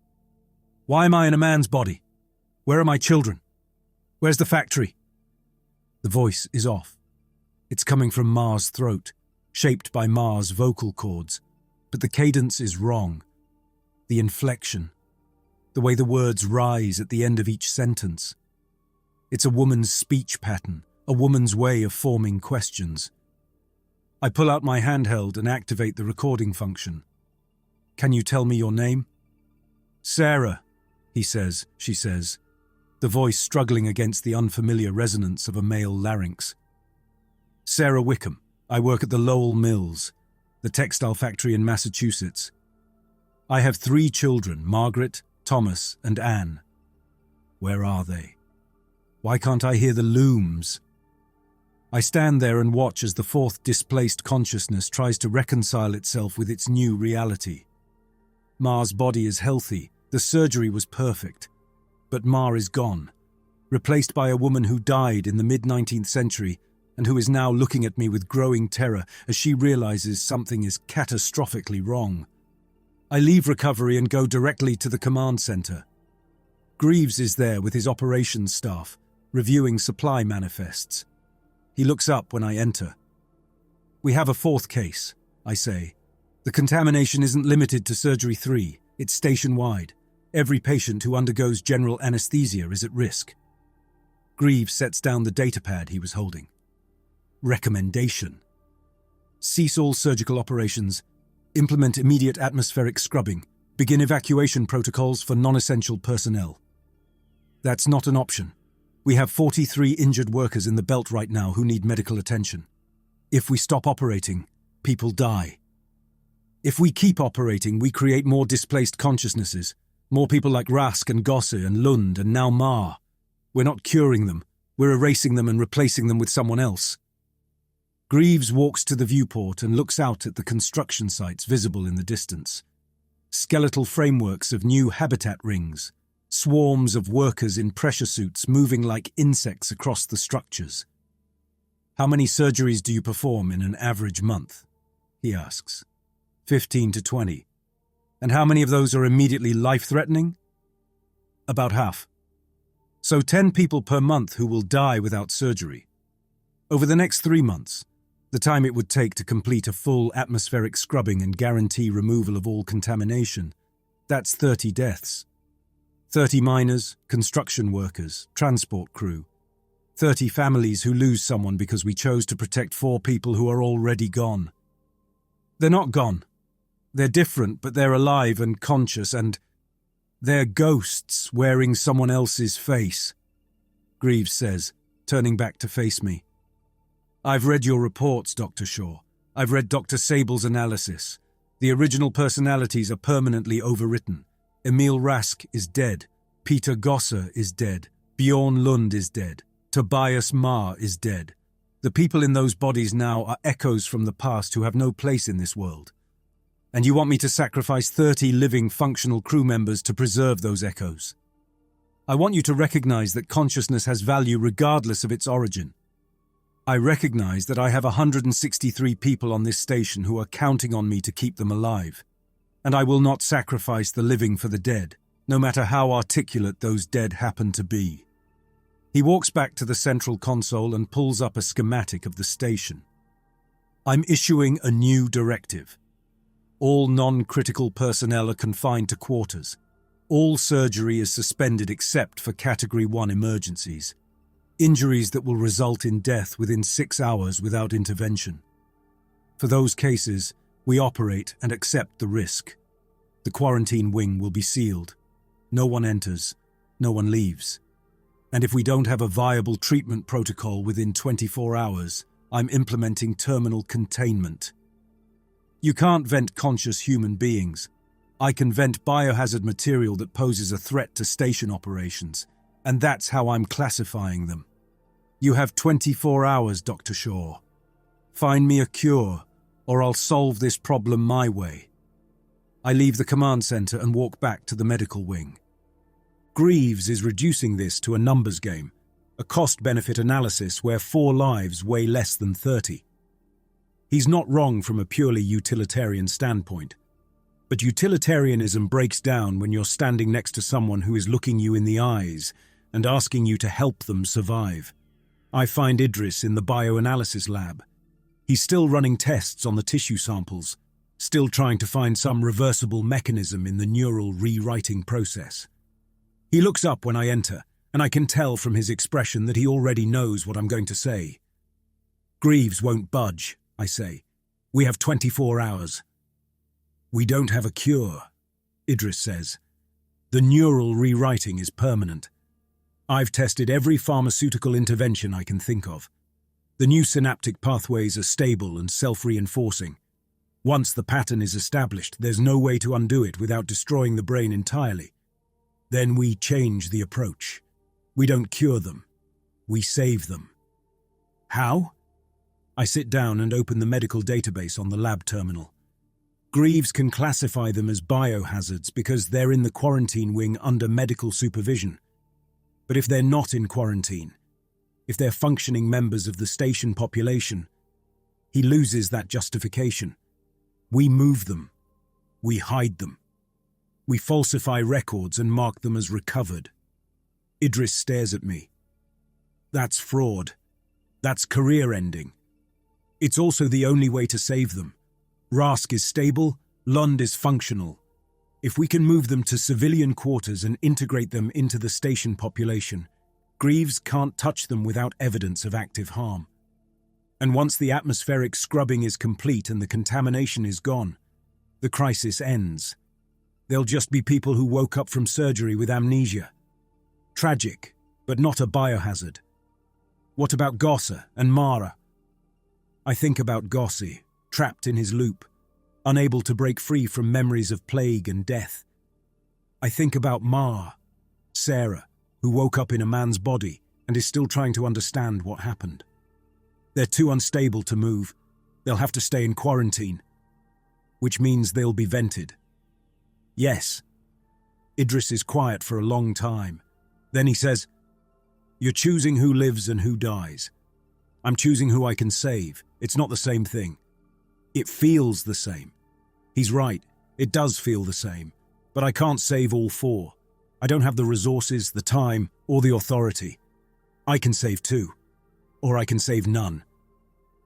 "Why am I in a man's body? Where are my children? Where's the factory?" The voice is off. It's coming from Mar's throat, shaped by Mar's vocal cords, but the cadence is wrong. The inflection, the way the words rise at the end of each sentence. It's a woman's speech pattern, a woman's way of forming questions. I pull out my handheld and activate the recording function. "Can you tell me your name?" "Sarah," he says, she says, the voice struggling against the unfamiliar resonance of a male larynx. "Sarah Wickham. I work at the Lowell Mills, the textile factory in Massachusetts. I have 3 children, Margaret, Thomas, and Anne." Where are they? Why can't I hear the looms? I stand there and watch as the fourth displaced consciousness tries to reconcile itself with its new reality. Ma's body is healthy, the surgery was perfect, but Ma is gone, replaced by a woman who died in the mid-19th century and who is now looking at me with growing terror as she realizes something is catastrophically wrong. I leave recovery and go directly to the command center. Greaves is there with his operations staff, reviewing supply manifests. He looks up when I enter. We have a fourth case, I say. The contamination isn't limited to Surgery 3, it's station-wide. Every patient who undergoes general anesthesia is at risk. Greaves sets down the datapad he was holding. Recommendation. Cease all surgical operations. Implement immediate atmospheric scrubbing. Begin evacuation protocols for non-essential personnel. That's not an option. We have 43 injured workers in the belt right now who need medical attention. If we stop operating, people die. If we keep operating, we create more displaced consciousnesses, more people like Rask and Gosse and Lund and now Ma. We're not curing them, we're erasing them and replacing them with someone else. Greaves walks to the viewport and looks out at the construction sites visible in the distance. Skeletal frameworks of new habitat rings, swarms of workers in pressure suits moving like insects across the structures. How many surgeries do you perform in an average month? He asks. 15 to 20. And how many of those are immediately life-threatening? About half. So 10 people per month who will die without surgery. Over the next 3 months, the time it would take to complete a full atmospheric scrubbing and guarantee removal of all contamination, that's 30 deaths. 30 miners, construction workers, transport crew. 30 families who lose someone because we chose to protect 4 people who are already gone. They're not gone. They're different, but they're alive and conscious, and they're ghosts wearing someone else's face, Greaves says, turning back to face me. I've read your reports, Dr. Shaw. I've read Dr. Sable's analysis. The original personalities are permanently overwritten. Emil Rask is dead. Peter Gosse is dead. Bjorn Lund is dead. Tobias Ma is dead. The people in those bodies now are echoes from the past who have no place in this world. And you want me to sacrifice 30 living, functional crew members to preserve those echoes. I want you to recognize that consciousness has value regardless of its origin. I recognize that I have 163 people on this station who are counting on me to keep them alive. And I will not sacrifice the living for the dead, no matter how articulate those dead happen to be. He walks back to the central console and pulls up a schematic of the station. I'm issuing a new directive. All non-critical personnel are confined to quarters. All surgery is suspended except for Category 1 emergencies. Injuries that will result in death within 6 hours without intervention. For those cases, we operate and accept the risk. The quarantine wing will be sealed. No one enters, no one leaves. And if we don't have a viable treatment protocol within 24 hours, I'm implementing terminal containment. You can't vent conscious human beings. I can vent biohazard material that poses a threat to station operations, and that's how I'm classifying them. You have 24 hours, Dr. Shaw. Find me a cure, or I'll solve this problem my way. I leave the command center and walk back to the medical wing. Greaves is reducing this to a numbers game, a cost-benefit analysis where 4 lives weigh less than 30. He's not wrong from a purely utilitarian standpoint, but utilitarianism breaks down when you're standing next to someone who is looking you in the eyes and asking you to help them survive. I find Idris in the bioanalysis lab. He's still running tests on the tissue samples, still trying to find some reversible mechanism in the neural rewriting process. He looks up when I enter, and I can tell from his expression that he already knows what I'm going to say. Greaves won't budge, I say. We have 24 hours. We don't have a cure, Idris says. The neural rewriting is permanent. I've tested every pharmaceutical intervention I can think of. The new synaptic pathways are stable and self-reinforcing. Once the pattern is established, there's no way to undo it without destroying the brain entirely. Then we change the approach. We don't cure them. We save them. How? I sit down and open the medical database on the lab terminal. Greaves can classify them as biohazards because they're in the quarantine wing under medical supervision. But if they're not in quarantine, if they're functioning members of the station population, he loses that justification. We move them. We hide them. We falsify records and mark them as recovered. Idris stares at me. That's fraud. That's career ending. It's also the only way to save them. Rask is stable, Lund is functional. If we can move them to civilian quarters and integrate them into the station population, Greaves can't touch them without evidence of active harm. And once the atmospheric scrubbing is complete and the contamination is gone, the crisis ends. They'll just be people who woke up from surgery with amnesia. Tragic, but not a biohazard. What about Gosse and Mara? I think about Gosse, trapped in his loop, unable to break free from memories of plague and death. I think about Sarah, who woke up in a man's body and is still trying to understand what happened. They're too unstable to move. They'll have to stay in quarantine, which means they'll be vented. Yes. Idris is quiet for a long time. Then he says, "You're choosing who lives and who dies. I'm choosing who I can save. It's not the same thing. It feels the same." He's right. It does feel the same. But I can't save all four. I don't have the resources, the time, or the authority. I can save two. Or I can save none.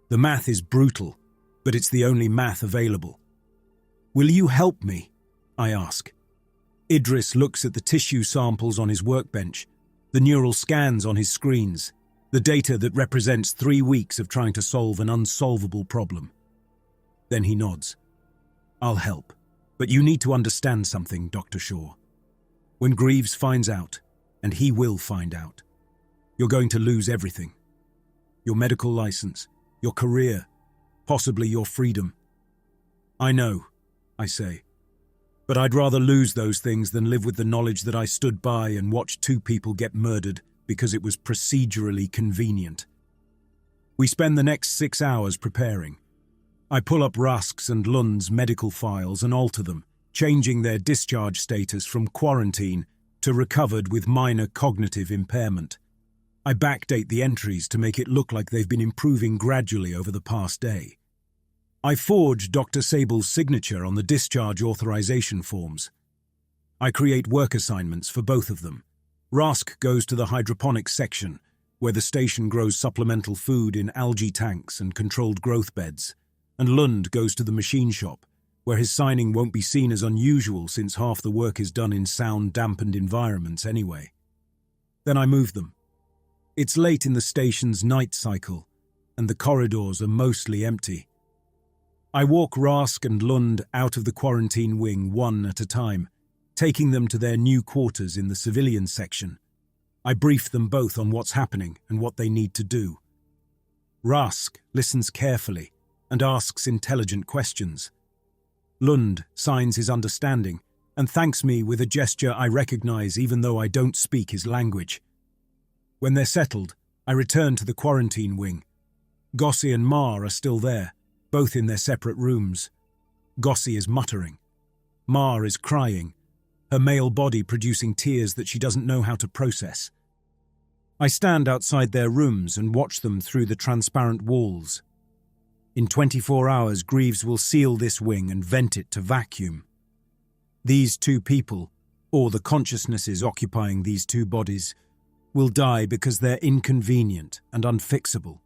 The math is brutal, but it's the only math available. "Will you help me?" I ask. Idris looks at the tissue samples on his workbench, the neural scans on his screens, the data that represents 3 weeks of trying to solve an unsolvable problem. Then he nods. "I'll help, but you need to understand something, Dr. Shaw. When Greaves finds out, and he will find out, you're going to lose everything. Your medical license, your career, possibly your freedom." "I know," I say. "But I'd rather lose those things than live with the knowledge that I stood by and watched 2 people get murdered because it was procedurally convenient." We spend the next 6 hours preparing. I pull up Rask's and Lund's medical files and alter them, changing their discharge status from quarantine to recovered with minor cognitive impairment. I backdate the entries to make it look like they've been improving gradually over the past day. I forge Dr. Sable's signature on the discharge authorization forms. I create work assignments for both of them. Rask goes to the hydroponics section, where the station grows supplemental food in algae tanks and controlled growth beds, and Lund goes to the machine shop, where his signing won't be seen as unusual since half the work is done in sound-dampened environments anyway. Then I move them. It's late in the station's night cycle, and the corridors are mostly empty. I walk Rask and Lund out of the quarantine wing one at a time, taking them to their new quarters in the civilian section. I brief them both on what's happening and what they need to do. Rask listens carefully and asks intelligent questions. Lund signs his understanding and thanks me with a gesture I recognize even though I don't speak his language. When they're settled, I return to the quarantine wing. Gosse and are still there, both in their separate rooms. Gosse is muttering. Is crying, her male body producing tears that she doesn't know how to process. I stand outside their rooms and watch them through the transparent walls. In 24 hours, Greaves will seal this wing and vent it to vacuum. These 2 people, or the consciousnesses occupying these 2 bodies, will die because they're inconvenient and unfixable.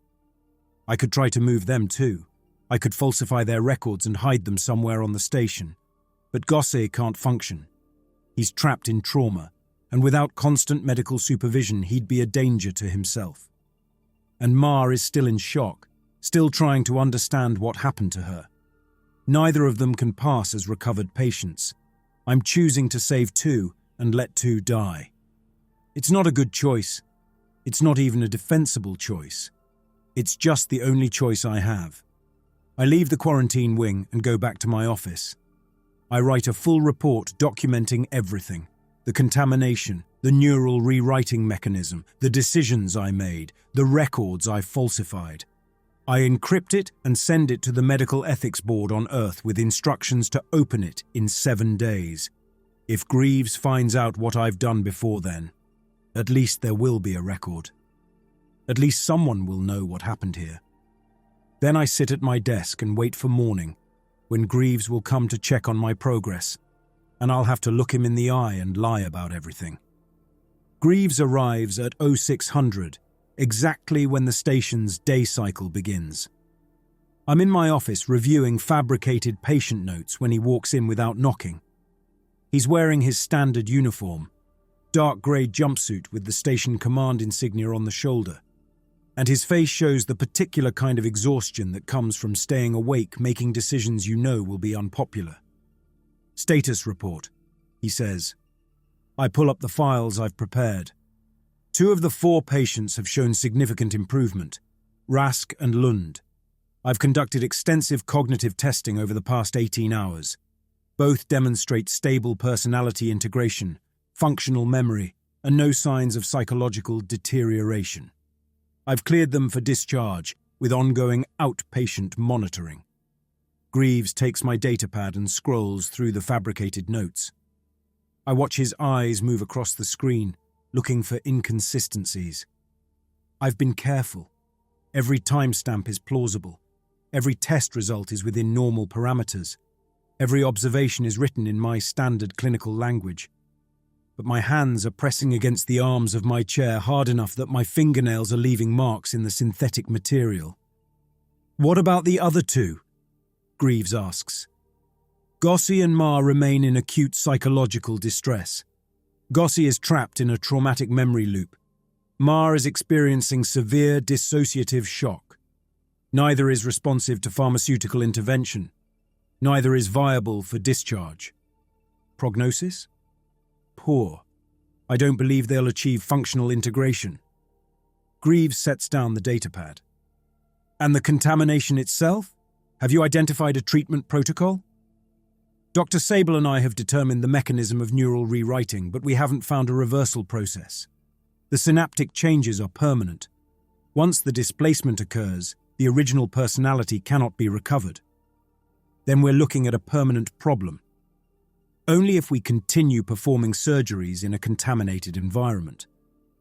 I could try to move them too. I could falsify their records and hide them somewhere on the station. But Gosse can't function. He's trapped in trauma, and without constant medical supervision, he'd be a danger to himself. And is still in shock, still trying to understand what happened to her. Neither of them can pass as recovered patients. I'm choosing to save 2 and let 2 die. It's not a good choice. It's not even a defensible choice. It's just the only choice I have. I leave the quarantine wing and go back to my office. I write a full report documenting everything: the contamination, The neural rewriting mechanism, the decisions I made, the records I falsified. I encrypt it and send it to the Medical Ethics Board on Earth with instructions to open it in 7 days. If Greaves finds out what I've done before then, at least there will be a record. At least someone will know what happened here. Then I sit at my desk and wait for morning, when Greaves will come to check on my progress, and I'll have to look him in the eye and lie about everything. Greaves arrives at 0600, exactly when the station's day cycle begins. I'm in my office reviewing fabricated patient notes when he walks in without knocking. He's wearing his standard uniform, dark grey jumpsuit with the station command insignia on the shoulder, and his face shows the particular kind of exhaustion that comes from staying awake, making decisions you know will be unpopular. "Status report," he says. I pull up the files I've prepared. 2 of the 4 patients have shown significant improvement, Rask and Lund. I've conducted extensive cognitive testing over the past 18 hours. Both demonstrate stable personality integration, functional memory, and no signs of psychological deterioration. I've cleared them for discharge, with ongoing outpatient monitoring. Greaves takes my datapad and scrolls through the fabricated notes. I watch his eyes move across the screen, looking for inconsistencies. I've been careful. Every timestamp is plausible. Every test result is within normal parameters. Every observation is written in my standard clinical language. But my hands are pressing against the arms of my chair hard enough that my fingernails are leaving marks in the synthetic material. "What about the other 2? Greaves asks. "Gossi and Ma remain in acute psychological distress. Gossi is trapped in a traumatic memory loop. Ma is experiencing severe dissociative shock. Neither is responsive to pharmaceutical intervention. Neither is viable for discharge. Prognosis? Poor. I don't believe they'll achieve functional integration." Greaves sets down the datapad. "And the contamination itself? Have you identified a treatment protocol?" "Dr. Sable and I have determined the mechanism of neural rewriting, but we haven't found a reversal process. The synaptic changes are permanent. Once the displacement occurs, the original personality cannot be recovered. Then we're looking at a permanent problem. Only if we continue performing surgeries in a contaminated environment.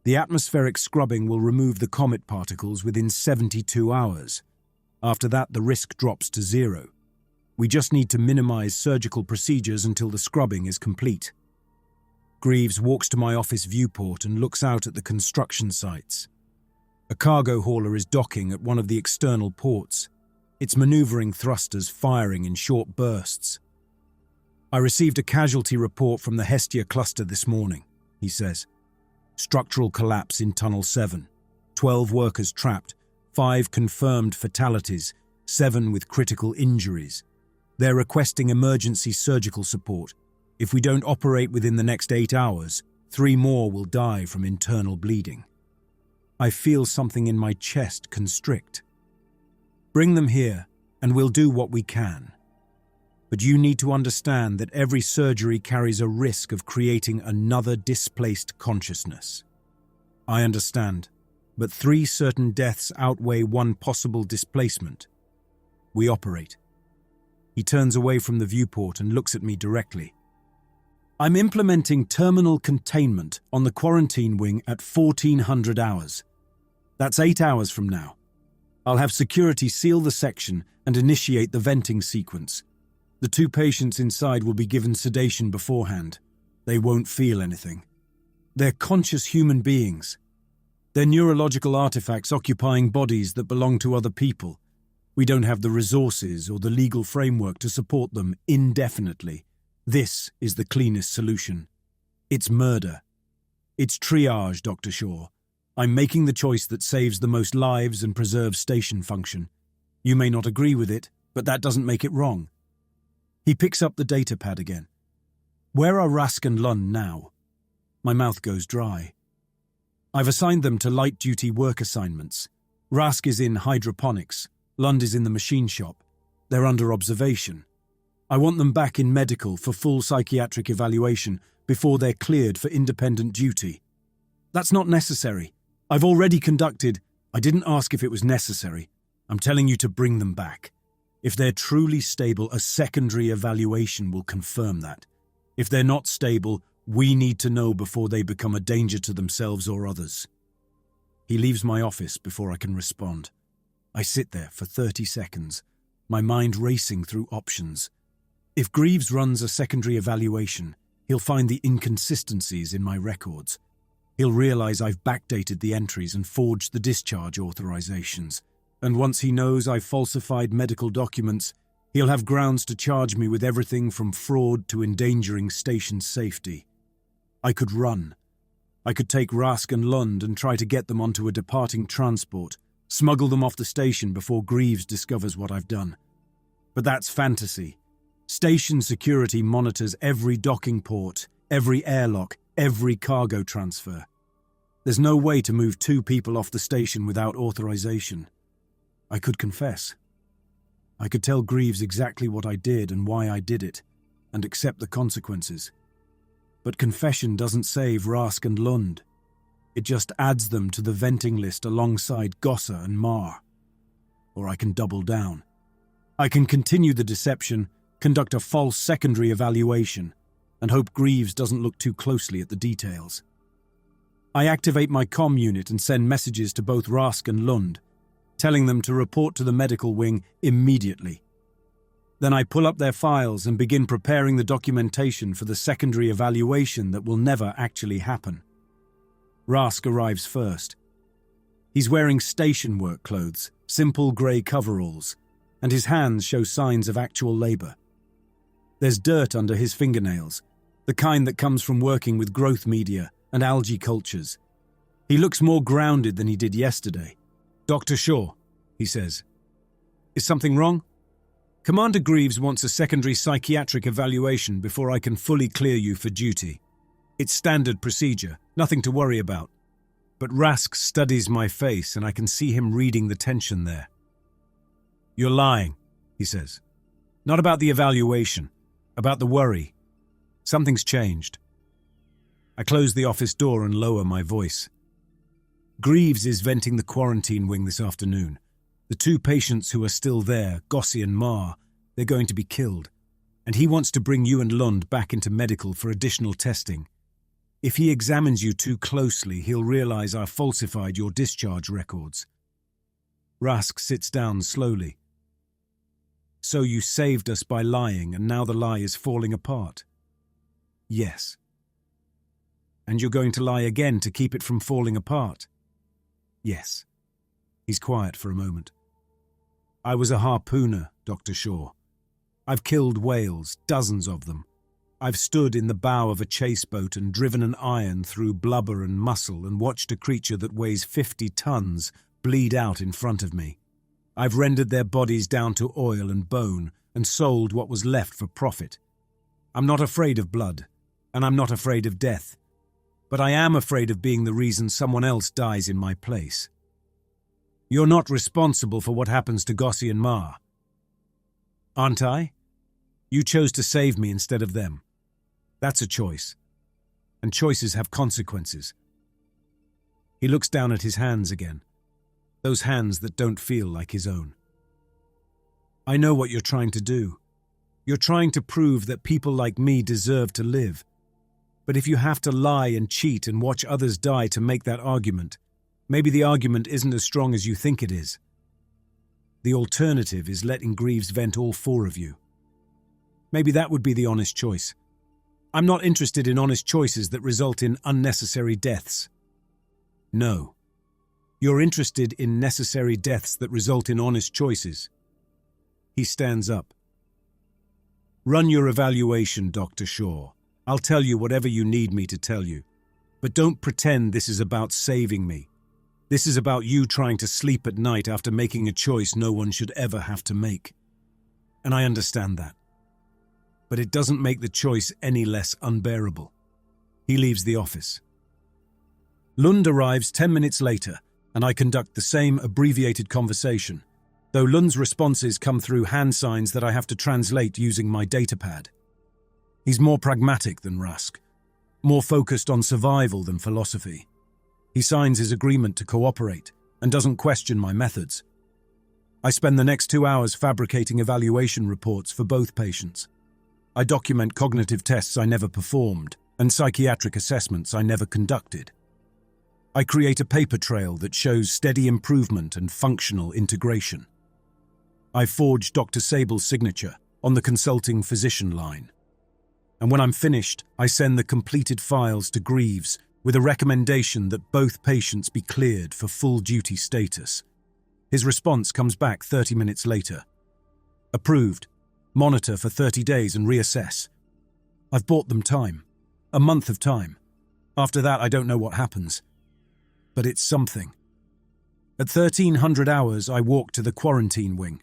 The atmospheric scrubbing will remove the comet particles within 72 hours. After that, the risk drops to 0. We just need to minimize surgical procedures until the scrubbing is complete." Greaves walks to my office viewport and looks out at the construction sites. A cargo hauler is docking at one of the external ports, its maneuvering thrusters firing in short bursts. "I received a casualty report from the Hestia cluster this morning," he says. "Structural collapse in Tunnel 7. 12 workers trapped, 5 confirmed fatalities, 7 with critical injuries. They're requesting emergency surgical support. If we don't operate within the next 8 hours, 3 more will die from internal bleeding." I feel something in my chest constrict. "Bring them here, and we'll do what we can. But you need to understand that every surgery carries a risk of creating another displaced consciousness." "I understand, but 3 certain deaths outweigh 1 possible displacement. We operate." He turns away from the viewport and looks at me directly. "I'm implementing terminal containment on the quarantine wing at 1400 hours. That's 8 hours from now. I'll have security seal the section and initiate the venting sequence. The 2 patients inside will be given sedation beforehand. They won't feel anything. They're conscious human beings. They're neurological artifacts occupying bodies that belong to other people. We don't have the resources or the legal framework to support them indefinitely. This is the cleanest solution. It's murder. It's triage, Dr. Shaw. I'm making the choice that saves the most lives and preserves station function. You may not agree with it, but that doesn't make it wrong." He picks up the datapad again. "Where are Rask and Lund now?" My mouth goes dry. "I've assigned them to light-duty work assignments. Rask is in hydroponics. Lund is in the machine shop. They're under observation." I want them back in medical for full psychiatric evaluation before they're cleared for independent duty. That's not necessary. I've already conducted. I didn't ask if it was necessary. I'm telling you to bring them back. If they're truly stable, a secondary evaluation will confirm that. If they're not stable, we need to know before they become a danger to themselves or others. He leaves my office before I can respond. I sit there for 30 seconds, my mind racing through options. If Greaves runs a secondary evaluation, he'll find the inconsistencies in my records. He'll realize I've backdated the entries and forged the discharge authorizations. And once he knows I've falsified medical documents, he'll have grounds to charge me with everything from fraud to endangering station safety. I could run. I could take Rask and Lund and try to get them onto a departing transport, smuggle them off the station before Greaves discovers what I've done. But that's fantasy. Station security monitors every docking port, every airlock, every cargo transfer. There's no way to move 2 people off the station without authorization. I could confess. I could tell Greaves exactly what I did and why I did it, and accept the consequences. But confession doesn't save Rask and Lund. It just adds them to the venting list alongside Gosser and Mar. Or I can double down. I can continue the deception, conduct a false secondary evaluation, and hope Greaves doesn't look too closely at the details. I activate my comm unit and send messages to both Rask and Lund, telling them to report to the medical wing immediately. Then I pull up their files and begin preparing the documentation for the secondary evaluation that will never actually happen. Rask arrives first. He's wearing station work clothes, simple grey coveralls, and his hands show signs of actual labour. There's dirt under his fingernails, the kind that comes from working with growth media and algae cultures. He looks more grounded than he did yesterday. "Dr. Shaw," he says. "Is something wrong?" "Commander Greaves wants a secondary psychiatric evaluation before I can fully clear you for duty. It's standard procedure, nothing to worry about." But Rask studies my face and I can see him reading the tension there. "You're lying," he says. "Not about the evaluation, about the worry. Something's changed." I close the office door and lower my voice. Greaves is venting the quarantine wing this afternoon. The 2 patients who are still there, Gossi and Mar, they're going to be killed. And he wants to bring you and Lund back into medical for additional testing. If he examines you too closely, he'll realize I've falsified your discharge records. Rask sits down slowly. "So you saved us by lying, and now the lie is falling apart?" "Yes." "And you're going to lie again to keep it from falling apart?" "Yes." He's quiet for a moment. "I was a harpooner, Dr. Shaw. I've killed whales, dozens of them. I've stood in the bow of a chase boat and driven an iron through blubber and muscle and watched a creature that weighs 50 tons bleed out in front of me. I've rendered their bodies down to oil and bone and sold what was left for profit. I'm not afraid of blood, and I'm not afraid of death. But I am afraid of being the reason someone else dies in my place. You're not responsible for what happens to Gossi and Mar. Aren't I? You chose to save me instead of them. That's a choice. And choices have consequences." He looks down at his hands again. Those hands that don't feel like his own. "I know what you're trying to do. You're trying to prove that people like me deserve to live. But if you have to lie and cheat and watch others die to make that argument, maybe the argument isn't as strong as you think it is. The alternative is letting Greaves vent all 4 of you. Maybe that would be the honest choice. I'm not interested in honest choices that result in unnecessary deaths. No. You're interested in necessary deaths that result in honest choices." He stands up. "Run your evaluation, Dr. Shaw. I'll tell you whatever you need me to tell you. But don't pretend this is about saving me. This is about you trying to sleep at night after making a choice no one should ever have to make. And I understand that. But it doesn't make the choice any less unbearable." He leaves the office. Lund arrives 10 minutes later, and I conduct the same abbreviated conversation. though Lund's responses come through hand signs that I have to translate using my datapad. He's more pragmatic than Rusk, more focused on survival than philosophy. He signs his agreement to cooperate and doesn't question my methods. I spend the next 2 hours fabricating evaluation reports for both patients. I document cognitive tests I never performed and psychiatric assessments I never conducted. I create a paper trail that shows steady improvement and functional integration. I forge Dr. Sable's signature on the consulting physician line. And when I'm finished, I send the completed files to Greaves with a recommendation that both patients be cleared for full duty status. His response comes back 30 minutes later. Approved. Monitor for 30 days and reassess. I've bought them time. A month of time. After that, I don't know what happens. But it's something. At 1300 hours, I walk to the quarantine wing.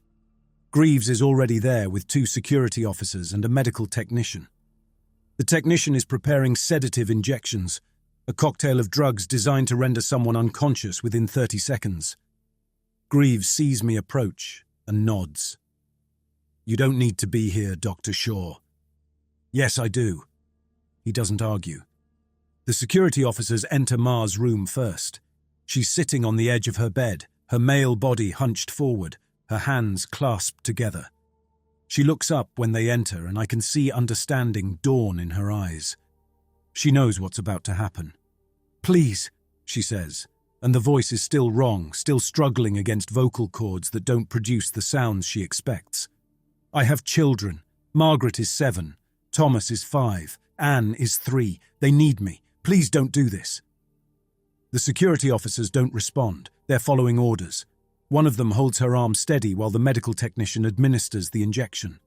Greaves is already there with 2 security officers and a medical technician. The technician is preparing sedative injections, a cocktail of drugs designed to render someone unconscious within 30 seconds. Greaves sees me approach and nods. "You don't need to be here, Dr. Shaw." "Yes, I do." He doesn't argue. The security officers enter Ma's room first. She's sitting on the edge of her bed, her male body hunched forward, her hands clasped together. She looks up when they enter, and I can see understanding dawn in her eyes. She knows what's about to happen. "Please," she says, and the voice is still wrong, still struggling against vocal cords that don't produce the sounds she expects. "I have children. Margaret is 7. Thomas is 5. Anne is 3. They need me. Please don't do this." The security officers don't respond. They're following orders. One of them holds her arm steady while the medical technician administers the injection.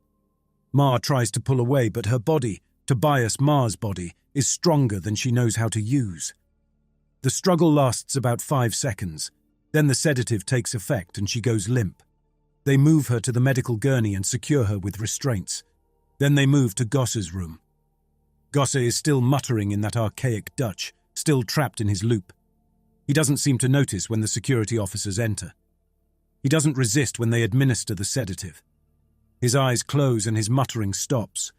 Ma tries to pull away, but her body, Tobias Ma's body, is stronger than she knows how to use. The struggle lasts about 5 seconds. Then the sedative takes effect and she goes limp. They move her to the medical gurney and secure her with restraints. Then they move to Gosse's room. Gosse is still muttering in that archaic Dutch, still trapped in his loop. He doesn't seem to notice when the security officers enter. He doesn't resist when they administer the sedative. His eyes close and his muttering stops.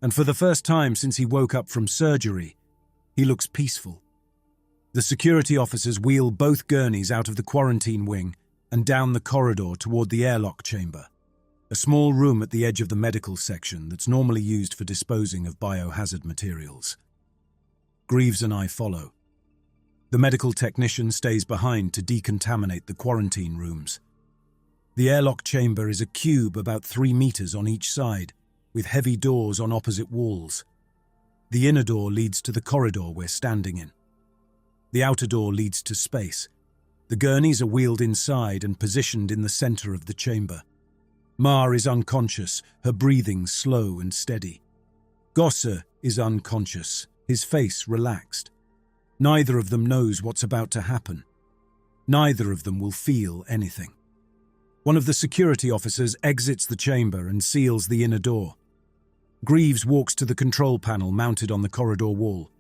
And for the first time since he woke up from surgery, he looks peaceful. The security officers wheel both gurneys out of the quarantine wing and down the corridor toward the airlock chamber, a small room at the edge of the medical section that's normally used for disposing of biohazard materials. Greaves and I follow. The medical technician stays behind to decontaminate the quarantine rooms. The airlock chamber is a cube about 3 meters on each side, with heavy doors on opposite walls. The inner door leads to the corridor we're standing in. The outer door leads to space. The gurneys are wheeled inside and positioned in the center of the chamber. Ma is unconscious, her breathing slow and steady. Gosse is unconscious, his face relaxed. Neither of them knows what's about to happen. Neither of them will feel anything. One of the security officers exits the chamber and seals the inner door. Greaves walks to the control panel mounted on the corridor wall.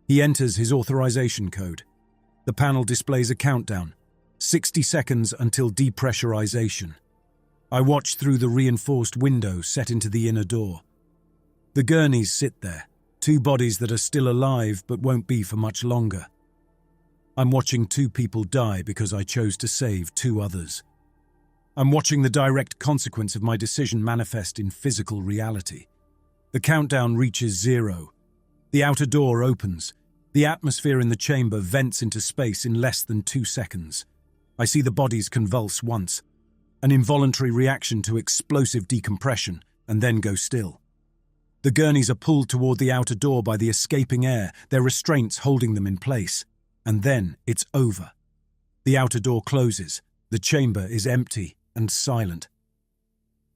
He enters his authorization code. The panel displays a countdown, 60 seconds until depressurization. I watch through the reinforced window set into the inner door. The gurneys sit there, 2 bodies that are still alive but won't be for much longer. I'm watching 2 people die because I chose to save 2 others. I'm watching the direct consequence of my decision manifest in physical reality. The countdown reaches 0. The outer door opens. The atmosphere in the chamber vents into space in less than 2 seconds. I see the bodies convulse once, an involuntary reaction to explosive decompression, and then go still. The gurneys are pulled toward the outer door by the escaping air, their restraints holding them in place. And then it's over. The outer door closes. The chamber is empty and silent.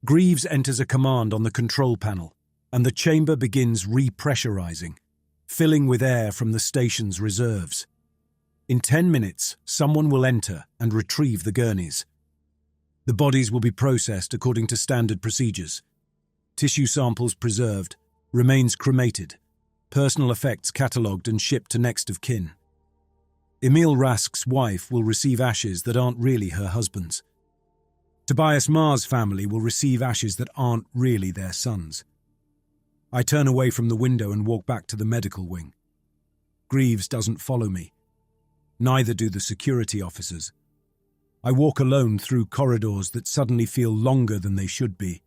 Greaves enters a command on the control panel, and the chamber begins repressurizing, filling with air from the station's reserves. In 10 minutes, someone will enter and retrieve the gurneys. The bodies will be processed according to standard procedures. Tissue samples preserved, remains cremated, personal effects catalogued and shipped to next of kin. Emil Rask's wife will receive ashes that aren't really her husband's. Tobias Marr's family will receive ashes that aren't really their sons. I turn away from the window and walk back to the medical wing. Greaves doesn't follow me. Neither do the security officers. I walk alone through corridors that suddenly feel longer than they should be.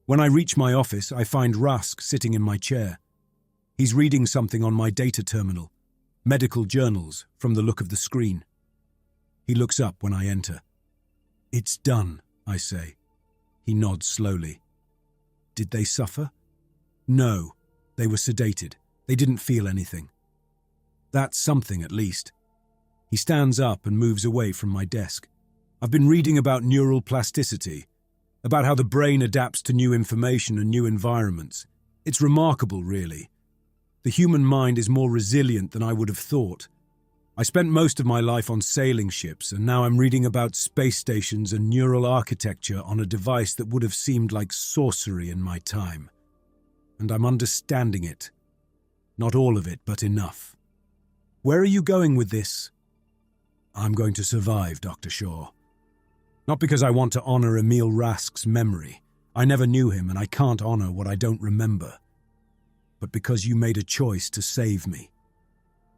When I reach my office, I find Rusk sitting in my chair. He's reading something on my data terminal, medical journals, from the look of the screen. He looks up when I enter. "It's done," I say. He nods slowly. "Did they suffer?" "No, they were sedated. They didn't feel anything." "That's something, at least." He stands up and moves away from my desk. "I've been reading about neural plasticity, about how the brain adapts to new information and new environments. It's remarkable, really. The human mind is more resilient than I would have thought. I spent most of my life on sailing ships, and now I'm reading about space stations and neural architecture on a device that would have seemed like sorcery in my time. And I'm understanding it. Not all of it, but enough." "Where are you going with this?" "I'm going to survive, Dr. Shaw. Not because I want to honor Emil Rask's memory. I never knew him, and I can't honor what I don't remember. But because you made a choice to save me.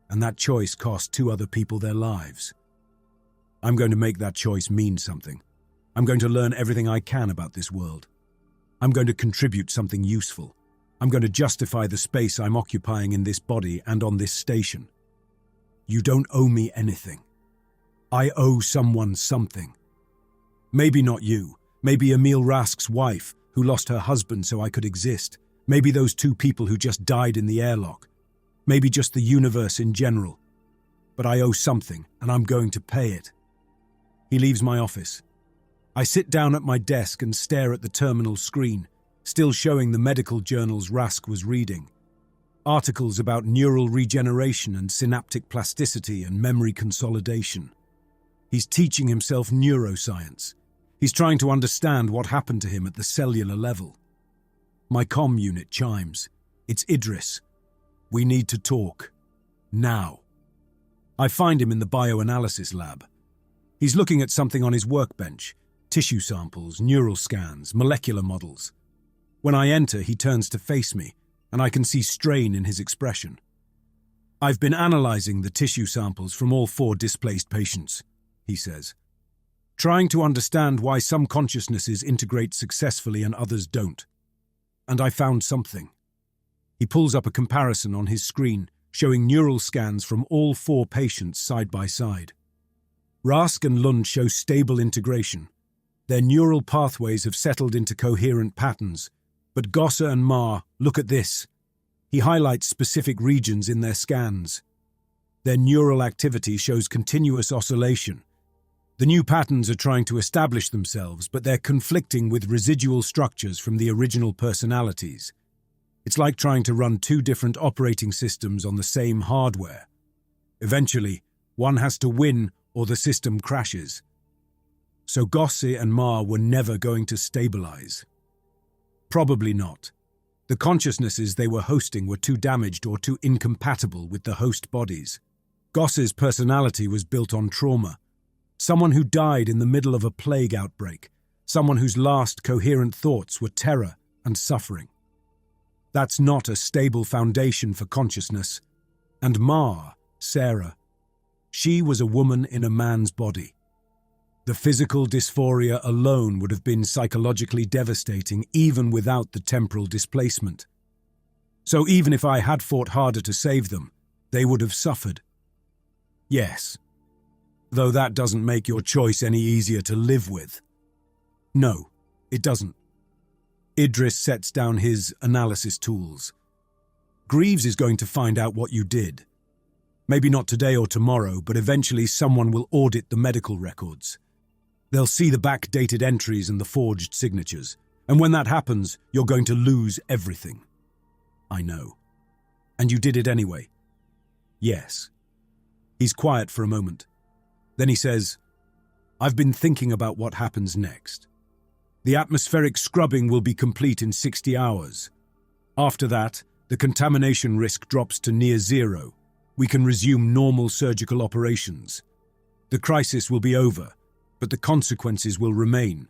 And that choice cost 2 other people their lives. I'm going to make that choice mean something. I'm going to learn everything I can about this world. I'm going to contribute something useful. I'm going to justify the space I'm occupying in this body and on this station. You don't owe me anything. I owe someone something. Maybe not you. Maybe Emil Rask's wife, who lost her husband so I could exist. Maybe those 2 people who just died in the airlock. Maybe just the universe in general. But I owe something, and I'm going to pay it." He leaves my office. I sit down at my desk and stare at the terminal screen, still showing the medical journals Rask was reading. Articles about neural regeneration and synaptic plasticity and memory consolidation. He's teaching himself neuroscience. He's trying to understand what happened to him at the cellular level. My comm unit chimes. It's Idris. "We need to talk. Now." I find him in the bioanalysis lab. He's looking at something on his workbench. Tissue samples, neural scans, molecular models. When I enter, he turns to face me, and I can see strain in his expression. "I've been analyzing the tissue samples from all 4 displaced patients," he says, "trying to understand why some consciousnesses integrate successfully and others don't. And I found something." He pulls up a comparison on his screen, showing neural scans from all 4 patients side by side. Rask and Lund show stable integration. Their neural pathways have settled into coherent patterns. But Gosse and Marr, look at this. He highlights specific regions in their scans. Their neural activity shows continuous oscillation. The new patterns are trying to establish themselves, but they're conflicting with residual structures from the original personalities. It's like trying to run 2 different operating systems on the same hardware. Eventually, one has to win or the system crashes. So Gosse and Marr were never going to stabilize. Probably not. The consciousnesses they were hosting were too damaged or too incompatible with the host bodies. Gosse's personality was built on trauma. Someone who died in the middle of a plague outbreak. Someone whose last coherent thoughts were terror and suffering. That's not a stable foundation for consciousness. And Marr, Sarah, she was a woman in a man's body. The physical dysphoria alone would have been psychologically devastating even without the temporal displacement. So even if I had fought harder to save them, they would have suffered. Yes. Though that doesn't make your choice any easier to live with. No, it doesn't. Idris sets down his analysis tools. Greaves is going to find out what you did. Maybe not today or tomorrow, but eventually someone will audit the medical records. They'll see the backdated entries and the forged signatures. And when that happens, you're going to lose everything. I know. And you did it anyway. Yes. He's quiet for a moment. Then he says, I've been thinking about what happens next. The atmospheric scrubbing will be complete in 60 hours. After that, the contamination risk drops to near zero. We can resume normal surgical operations. The crisis will be over, but the consequences will remain,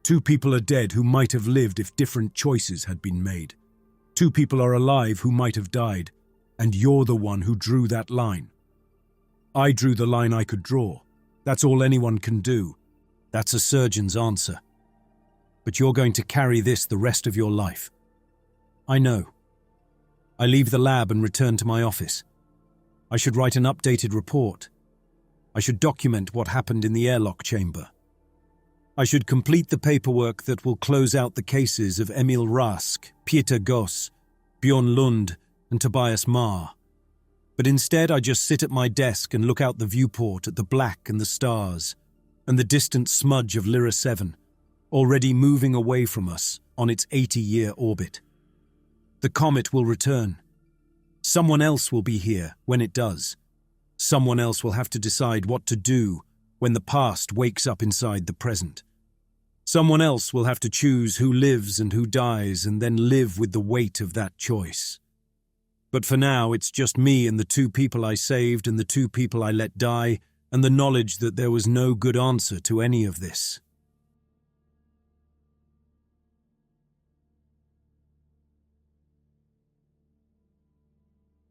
2 people are dead who might have lived if different choices had been made. 2 people are alive who might have died, and you're the one who drew that line. I drew the line I could draw. That's all anyone can do. That's a surgeon's answer. But you're going to carry this the rest of your life. I know. I leave the lab and return to my office. I should write an updated report. I should document what happened in the airlock chamber. I should complete the paperwork that will close out the cases of Emil Rask, Peter Goss, Bjorn Lund, and Tobias Marr. But instead I just sit at my desk and look out the viewport at the black and the stars, and the distant smudge of Lyra 7, already moving away from us on its 80-year orbit. The comet will return. Someone else will be here when it does. Someone else will have to decide what to do when the past wakes up inside the present. Someone else will have to choose who lives and who dies and then live with the weight of that choice. But for now, it's just me and the 2 people I saved and the 2 people I let die, and the knowledge that there was no good answer to any of this.